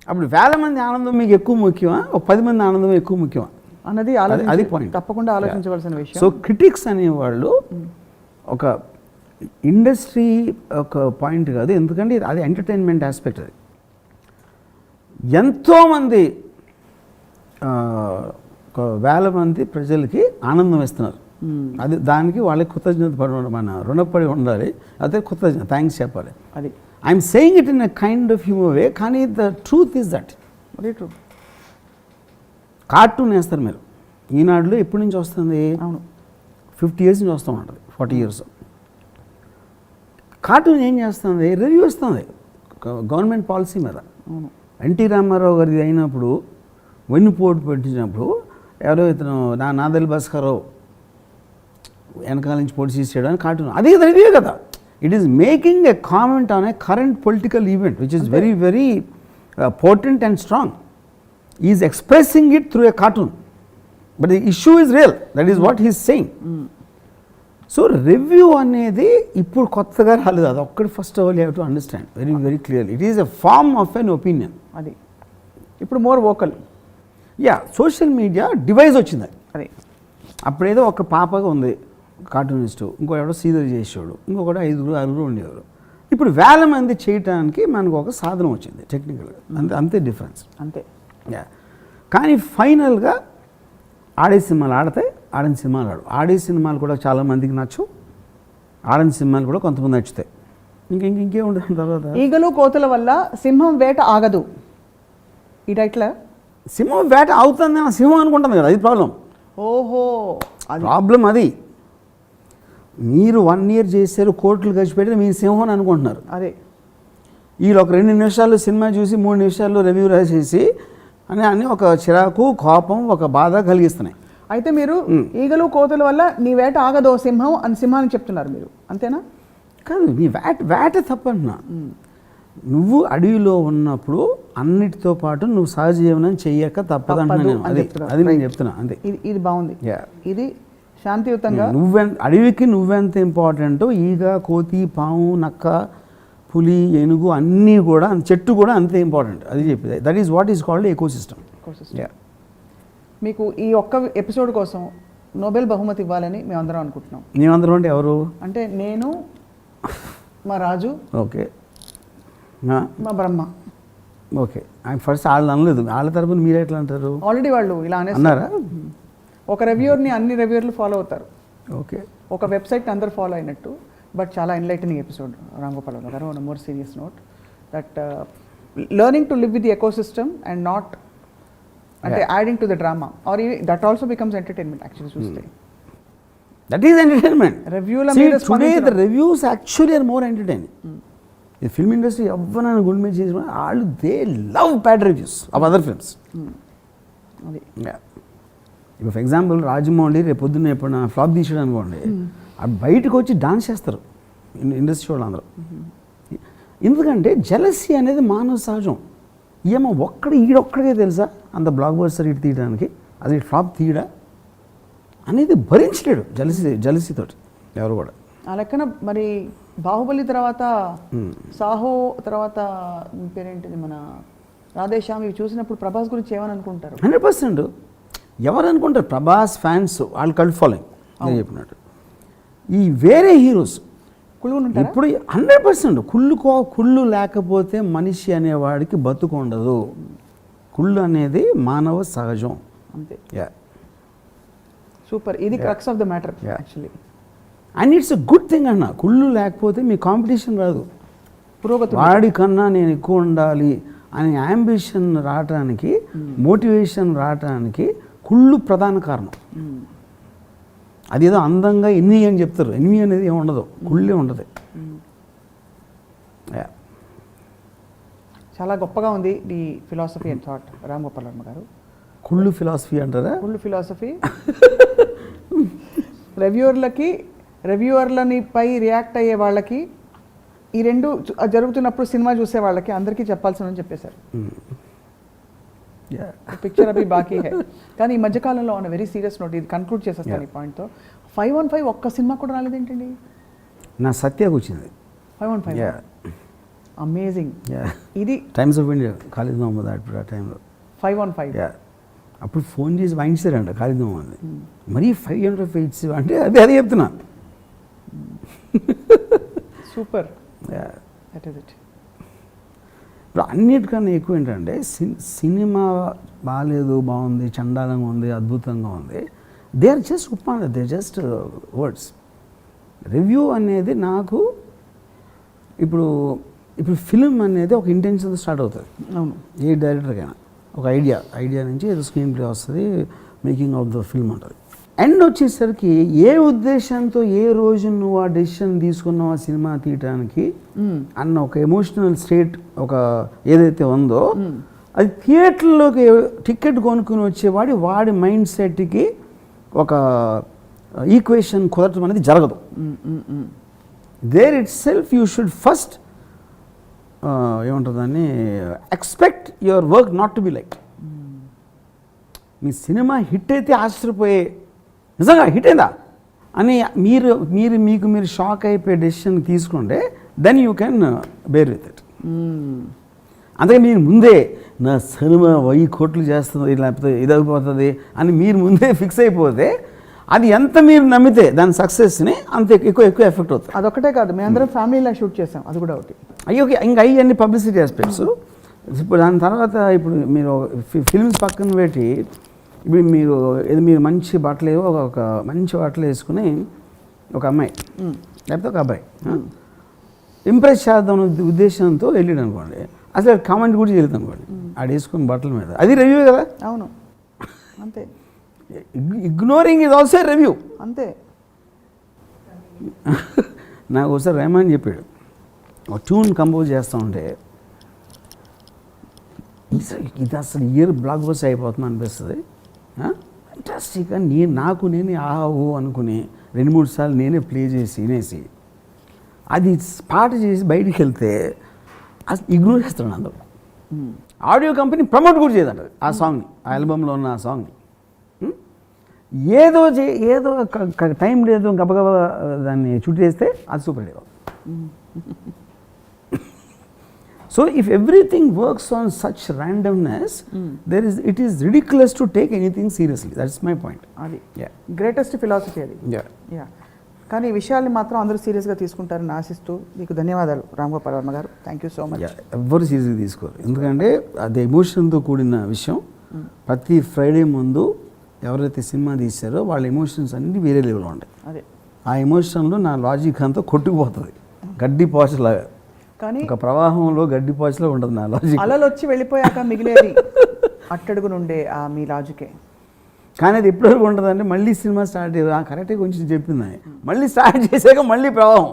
Speaker 2: అప్పుడు 1000 మంది ఆనందం మీకు ఎక్కువ ముఖ్యమా, ఒక 10 మంది ఆనందం ఎక్కువ ముఖ్యమా
Speaker 1: అన్నది
Speaker 2: అది పాయింట్.
Speaker 1: తప్పకుండా ఆలోచించవలసిన విషయం.
Speaker 2: సో క్రిటిక్స్ అనేవాళ్ళు ఒక ఇండస్ట్రీ ఒక పాయింట్ కాదు, ఎందుకంటే అది ఎంటర్టైన్మెంట్ ఆస్పెక్ట్. అది ఎంతోమంది 1000 మంది ప్రజలకి ఆనందం ఇస్తున్నారు. అది దానికి వాళ్ళకి కృతజ్ఞత మన రుణపడి ఉండాలి. అదే కృతజ్ఞత, థ్యాంక్స్ చెప్పాలి.
Speaker 1: అది
Speaker 2: I'm saying it in a kind of humour way, కానీ the truth is that.
Speaker 1: Very true.
Speaker 2: Cartoon వేస్తారు మీరు, ఈనాడులో ఎప్పటి నుంచి వస్తుంది?
Speaker 1: అవును,
Speaker 2: 50 years నుంచి వస్తూ ఉంటుంది, 40 years. కార్టూన్ ఏం చేస్తుంది? రివ్యూ ఇస్తుంది గవర్నమెంట్ పాలసీ మీద. ఎన్టీ రామారావు గారిది అయినప్పుడు వెన్నుపోటు పెట్టినప్పుడు ఎవరో ఇతను నాదెల్ భాస్కర్రావు వెనకాల నుంచి పోటీ చేసాడు అని కార్టూన్, అది రివ్యూ కదా. It is making a comment on a current political event which is very very important and strong. Is expressing it through a cartoon, but the issue is real, that is what he's saying. So review అనేది ఇప్పుడు కొత్తగా రాలేదు, అది ఒక్కటి first of all you have to understand very very clearly. It is a form of an opinion.
Speaker 1: అది ఇప్పుడు more vocal.
Speaker 2: Social media device వచ్చింది.
Speaker 1: అది
Speaker 2: అప్పుడేదో ఒక పాపగా ఉంది కార్టూనిస్టు, ఇంకో ఎవడో సీదర్ చేసేవాడు, ఇంకొకటి 5-6 ఉండేవారు. ఇప్పుడు 1000 మంది చేయటానికి మనకు ఒక సాధనం వచ్చింది టెక్నికల్గా, అంతే డిఫరెన్స్.
Speaker 1: అంతే.
Speaker 2: కానీ ఫైనల్గా ఆడే సినిమాలు ఆడతాయి, ఆడని సినిమాలు ఆడే సినిమాలు కూడా చాలా మందికి నచ్చవు, ఆడని సినిమాలు కూడా కొంతమంది నచ్చుతాయి. ఇంకేముంటుంది తర్వాత?
Speaker 1: ఈగలు కోతుల వల్ల సింహం వేట ఆగదు. ఈ టైట్లా
Speaker 2: సింహం వేట అవుతుంది అని సింహం అనుకుంటుంది కదా, అది ప్రాబ్లం.
Speaker 1: ఓహో,
Speaker 2: ప్రాబ్లం అది. మీరు 1 year చేశారు, కోట్లు ఖర్చు పెట్టి మీరు సింహం అని అనుకుంటున్నారు.
Speaker 1: అదే
Speaker 2: వీళ్ళు ఒక 2 నిమిషాల్లో సినిమా చూసి 3 నిమిషాల్లో రివ్యూ రాసేసి అని ఒక చిరాకు, కోపం, ఒక బాధ కలిగిస్తున్నాయి.
Speaker 1: అయితే మీరు ఈగలు కోతుల వల్ల నీ వేట ఆగదో సింహం అని సింహాన్ని చెప్తున్నారు మీరు, అంతేనా?
Speaker 2: కాదు, నీ వేట తప్పంటున్నా. నువ్వు అడవిలో ఉన్నప్పుడు అన్నిటితో పాటు నువ్వు సహజ జీవనం చెయ్యక తప్పదంటున్నా నేను. అది నేను చెప్తున్నా అంతే.
Speaker 1: ఇది బాగుంది, ఇది శాంతియుతంగా.
Speaker 2: అడవికి నువ్వెంత ఇంపార్టెంటో ఈగ, కోతి, పాము, నక్క, పులి, ఏనుగు అన్నీ కూడా, చెట్టు కూడా అంతే ఇంపార్టెంట్. అది చెప్పేది. That is what is called ecosystem.
Speaker 1: మీకు ఈ ఒక్క ఎపిసోడ్ కోసం నోబెల్ బహుమతి ఇవ్వాలని మేమందరం అనుకుంటున్నాం.
Speaker 2: మేమందరం అంటే ఎవరు?
Speaker 1: అంటే నేను, మా రాజు,
Speaker 2: ఓకే
Speaker 1: మా బ్రహ్మ.
Speaker 2: ఓకే ఆయన ఫస్ట్ వాళ్ళు అనలేదు, వాళ్ళ తరపున మీరు ఎట్లా అంటారు?
Speaker 1: ఆల్రెడీ వాళ్ళు ఇలా
Speaker 2: అన్నారా?
Speaker 1: ఒక రివ్యూర్ని అన్ని రివ్యూర్లు ఫాలో అవుతారు.
Speaker 2: ఓకే,
Speaker 1: ఒక వెబ్సైట్ అందరు ఫాలో అయినట్టు. బట్ చాలా enlightening episode Ram Gopal Varma garu. On more serious note that learning to live with the ecosystem and not అంటే adding to the drama or that also becomes entertainment actually చూస్తే.
Speaker 2: That is entertainment.
Speaker 1: రివ్యూల
Speaker 2: మీద today the reviews actually are more entertaining. ఈ film industry ఎవ్వరైనా గుండె మీద చేసిన వాళ్ళు they love bad reviews of other films.
Speaker 1: అది
Speaker 2: ఇప్పుడు ఫర్ ఎగ్జాంపుల్ రాజమౌళి రేపు పొద్దున్న ఎప్పుడైనా ఫ్లాప్ తీసాడు అనుకోండి, బయటకు వచ్చి డాన్స్ చేస్తారు ఇండస్ట్రీ వాళ్ళు అందరూ. ఎందుకంటే జలసీ అనేది మానవ సహజం. ఏమో ఈడొక్కడికే తెలుసా అంత బ్లాక్ బస్టర్ ఇటు తీయడానికి, అది ఫ్లాప్ తీయడా అనేది భరించలేడు జలసీతోటి ఎవరు కూడా.
Speaker 1: ఆ లెక్కన మరి బాహుబలి తర్వాత సాహో తర్వాత పేరేంటిది మన రాధేశ్యామ్ ఇవి చూసినప్పుడు ప్రభాస్ గురించి ఏమని అనుకుంటారు?
Speaker 2: 100% ఎవరు అనుకుంటారు? ప్రభాస్ ఫ్యాన్స్ వాళ్ళు కల్ట్ ఫాలోయింగ్ నేను చెప్పినట్టు. ఈ వేరే హీరోస్ ఇప్పుడు 100% కుళ్ళు లేకపోతే మనిషి అనేవాడికి బతుకు ఉండదు. కుళ్ళు అనేది మానవ సహజం.
Speaker 1: అంతే. సూపర్. ఇది crux of the matter actually.
Speaker 2: And it's a good thing అన్న. కుళ్ళు లేకపోతే మీ కాంపిటీషన్ రాదు.
Speaker 1: పురోగతి
Speaker 2: వాడి కన్నా నేను ఎక్కువ ఉండాలి అనే యాంబిషన్ రావటానికి, మోటివేషన్ రావటానికి కుళ్ళు ప్రధాన కారణం. అదేదో అందంగా ఎన్ని అని చెప్తారు, ఎనిమి అనేది ఏమి ఉండదు, కుళ్ళే ఉండదు.
Speaker 1: చాలా గొప్పగా ఉంది ఈ philosophy and thought Ram Gopal Varma గారు.
Speaker 2: కుళ్ళు ఫిలాసఫీ అంటారా?
Speaker 1: కుళ్ళు ఫిలాసఫీ. రివ్యూవర్లని పై రియాక్ట్ అయ్యే వాళ్ళకి, ఈ రెండు జరుగుతున్నప్పుడు సినిమా చూసే వాళ్ళకి అందరికీ చెప్పాల్సిందని చెప్పేశారు. పిక్చర్ అవి బాకీ హై. కానీ ఈ మధ్యకాలంలో ఆన్ వెరీ సీరియస్ నోట్, ఇది కన్క్లూడ్ చేసేస్తాను ఈ పాయింట్తో. 515 ఒక్క సినిమా కూడా రాలేదేంటండి?
Speaker 2: నా సత్యాకు వచ్చింది
Speaker 1: 515. అమేజింగ్. ఇది
Speaker 2: టైమ్స్ ఆఫ్ ఇండియా ఖాళీ మహమ్మద్ ఆ టైంలో
Speaker 1: 515.
Speaker 2: అప్పుడు ఫోన్ చేసి వాయించారంట ఖాళీ మహమ్మద్. మరీ 500 ఫీట్స్ అంటే అదే చెప్తున్నా.
Speaker 1: సూపర్. That is it.
Speaker 2: ఇప్పుడు అన్నిటికన్నా ఎక్కువ ఏంటంటే సినిమా బాగాలేదు, బాగుంది, చండాలంగా ఉంది, అద్భుతంగా ఉంది, దే ఆర్ జస్ట్ ఉప్మాన, దే జస్ట్ వర్డ్స్. రివ్యూ అనేది నాకు ఇప్పుడు ఫిల్మ్ అనేది ఒక ఇంటెన్షన్తో స్టార్ట్ అవుతుంది.
Speaker 1: అవును.
Speaker 2: ఏ డైరెక్టర్కైనా ఒక ఐడియా నుంచి ఏదో స్క్రీన్ ప్లే వస్తుంది, మేకింగ్ ఆఫ్ ద ఫిల్మ్ ఉంటుంది. ఎండ్ వచ్చేసరికి ఏ ఉద్దేశంతో ఏ రోజు నువ్వు ఆ డెసిషన్ తీసుకున్నావు ఆ సినిమా తీయటానికి అన్న ఒక ఎమోషనల్ స్టేట్ ఒక ఏదైతే ఉందో, అది థియేటర్లోకి టికెట్ కొనుక్కుని వచ్చేవాడి వాడి మైండ్ సెట్కి ఒక ఈక్వేషన్ కుదరటం అనేది జరగదు. There itself you should first ఏముంటుందని expect your work not to be like. మీ సినిమా హిట్ అయితే ఆశ్చర్యపోయే, నిజంగా హిట్ అయిందా అని మీరు షాక్ అయిపోయే డెసిషన్ తీసుకుంటే then you can bear with it. అందుకే మీరు ముందే నా సినిమా 1000 కోట్లు చేస్తుంది లేకపోతే ఇది అయిపోతుంది అని మీరు ముందే ఫిక్స్ అయిపోతే అది ఎంత మీరు నమ్మితే దాని సక్సెస్ని అంత ఎక్కువ ఎఫెక్ట్ అవుతుంది.
Speaker 1: అదొకటే కాదు, మేము అందరం ఫ్యామిలీలా షూట్ చేసాం, అది కూడా ఒకటి.
Speaker 2: ఇంకా అన్ని పబ్లిసిటీ ఆస్పెక్ట్స్. ఇప్పుడు దాని తర్వాత ఇప్పుడు మీరు ఫిల్మ్స్ పక్కన పెట్టి ఇప్పుడు మీరు మంచి బట్టలు ఒక మంచి బట్టలు వేసుకుని ఒక అమ్మాయి లేకపోతే ఒక అబ్బాయి ఇంప్రెస్ చేద్దాం ఉద్దేశంతో వెళ్ళాడు అనుకోండి, అసలు కామెంట్ కూడా చేయలేదు అనుకోండి ఆడు వేసుకుని బట్టల మీద, అది రివ్యూ కదా.
Speaker 1: అవును, అంతే.
Speaker 2: Ignoring is also review.
Speaker 1: అంతే.
Speaker 2: నాకు ఒకసారి రెహమాన్ చెప్పాడు, ఒక ట్యూన్ కంపోజ్ చేస్తూ ఉంటే ఇది అసలు ఇయర్ బ్లాక్ బస్టర్ అయిపోతుంది అనిపిస్తుంది, ఫంటాస్టిక్గా నేనే ఆహో అనుకుని 2-3 సార్లు నేనే ప్లే చేసి వినేసి అది పాట చేసి బయటికి వెళ్తే అసలు ఇగ్నోర్ చేస్తున్నాడు అందరూ. ఆడియో కంపెనీ ప్రమోట్ కూడా చేయదంట ఆ సాంగ్ని, ఆ ఆల్బంలో ఉన్న ఆ సాంగ్ని. ఏదో టైం లేదు గబగబా దాన్ని షూట్ చేస్తే అది super hero. So if everything works on such randomness, it is ridiculous to take anything seriously. That's my point.
Speaker 1: Adi. Yeah. Greatest philosophy adi.
Speaker 2: Yeah.
Speaker 1: Yeah. కానీ ఈ విషయాల్ని మాత్రం అందరూ సీరియస్గా తీసుకుంటారని ఆశిస్తూ మీకు ధన్యవాదాలు రామ్ గోపాల్ వర్మ గారు. Thank you so much.
Speaker 2: ఎవ్వరు సీరియస్గా తీసుకోరు, ఎందుకంటే అది ఎమోషన్తో కూడిన విషయం. ప్రతి ఫ్రైడే ముందు ఎవరైతే సినిమా తీశారో వాళ్ళ ఎమోషన్స్ అన్నీ వేరే లెవెల్లో ఉంటాయి.
Speaker 1: అదే
Speaker 2: ఆ ఎమోషన్లో నా లాజిక్ అంతా కొట్టుకుపోతుంది, గడ్డి పోచలాగా.
Speaker 1: కానీ
Speaker 2: ఒక ప్రవాహంలో గడ్డి పోచలా ఉంటుంది నా లాజిక్.
Speaker 1: అలలు వచ్చి వెళ్ళిపోయాక మిగిలేది అట్టడుగునుండే ఆ మీ లాజికే.
Speaker 2: కానీ అది ఎప్పటివరకు ఉంటుందంటే మళ్ళీ సినిమా స్టార్ట్ కరెక్ట్గా కొంచెం చెప్పింది, మళ్ళీ స్టార్ట్ చేశాక మళ్ళీ ప్రవాహం.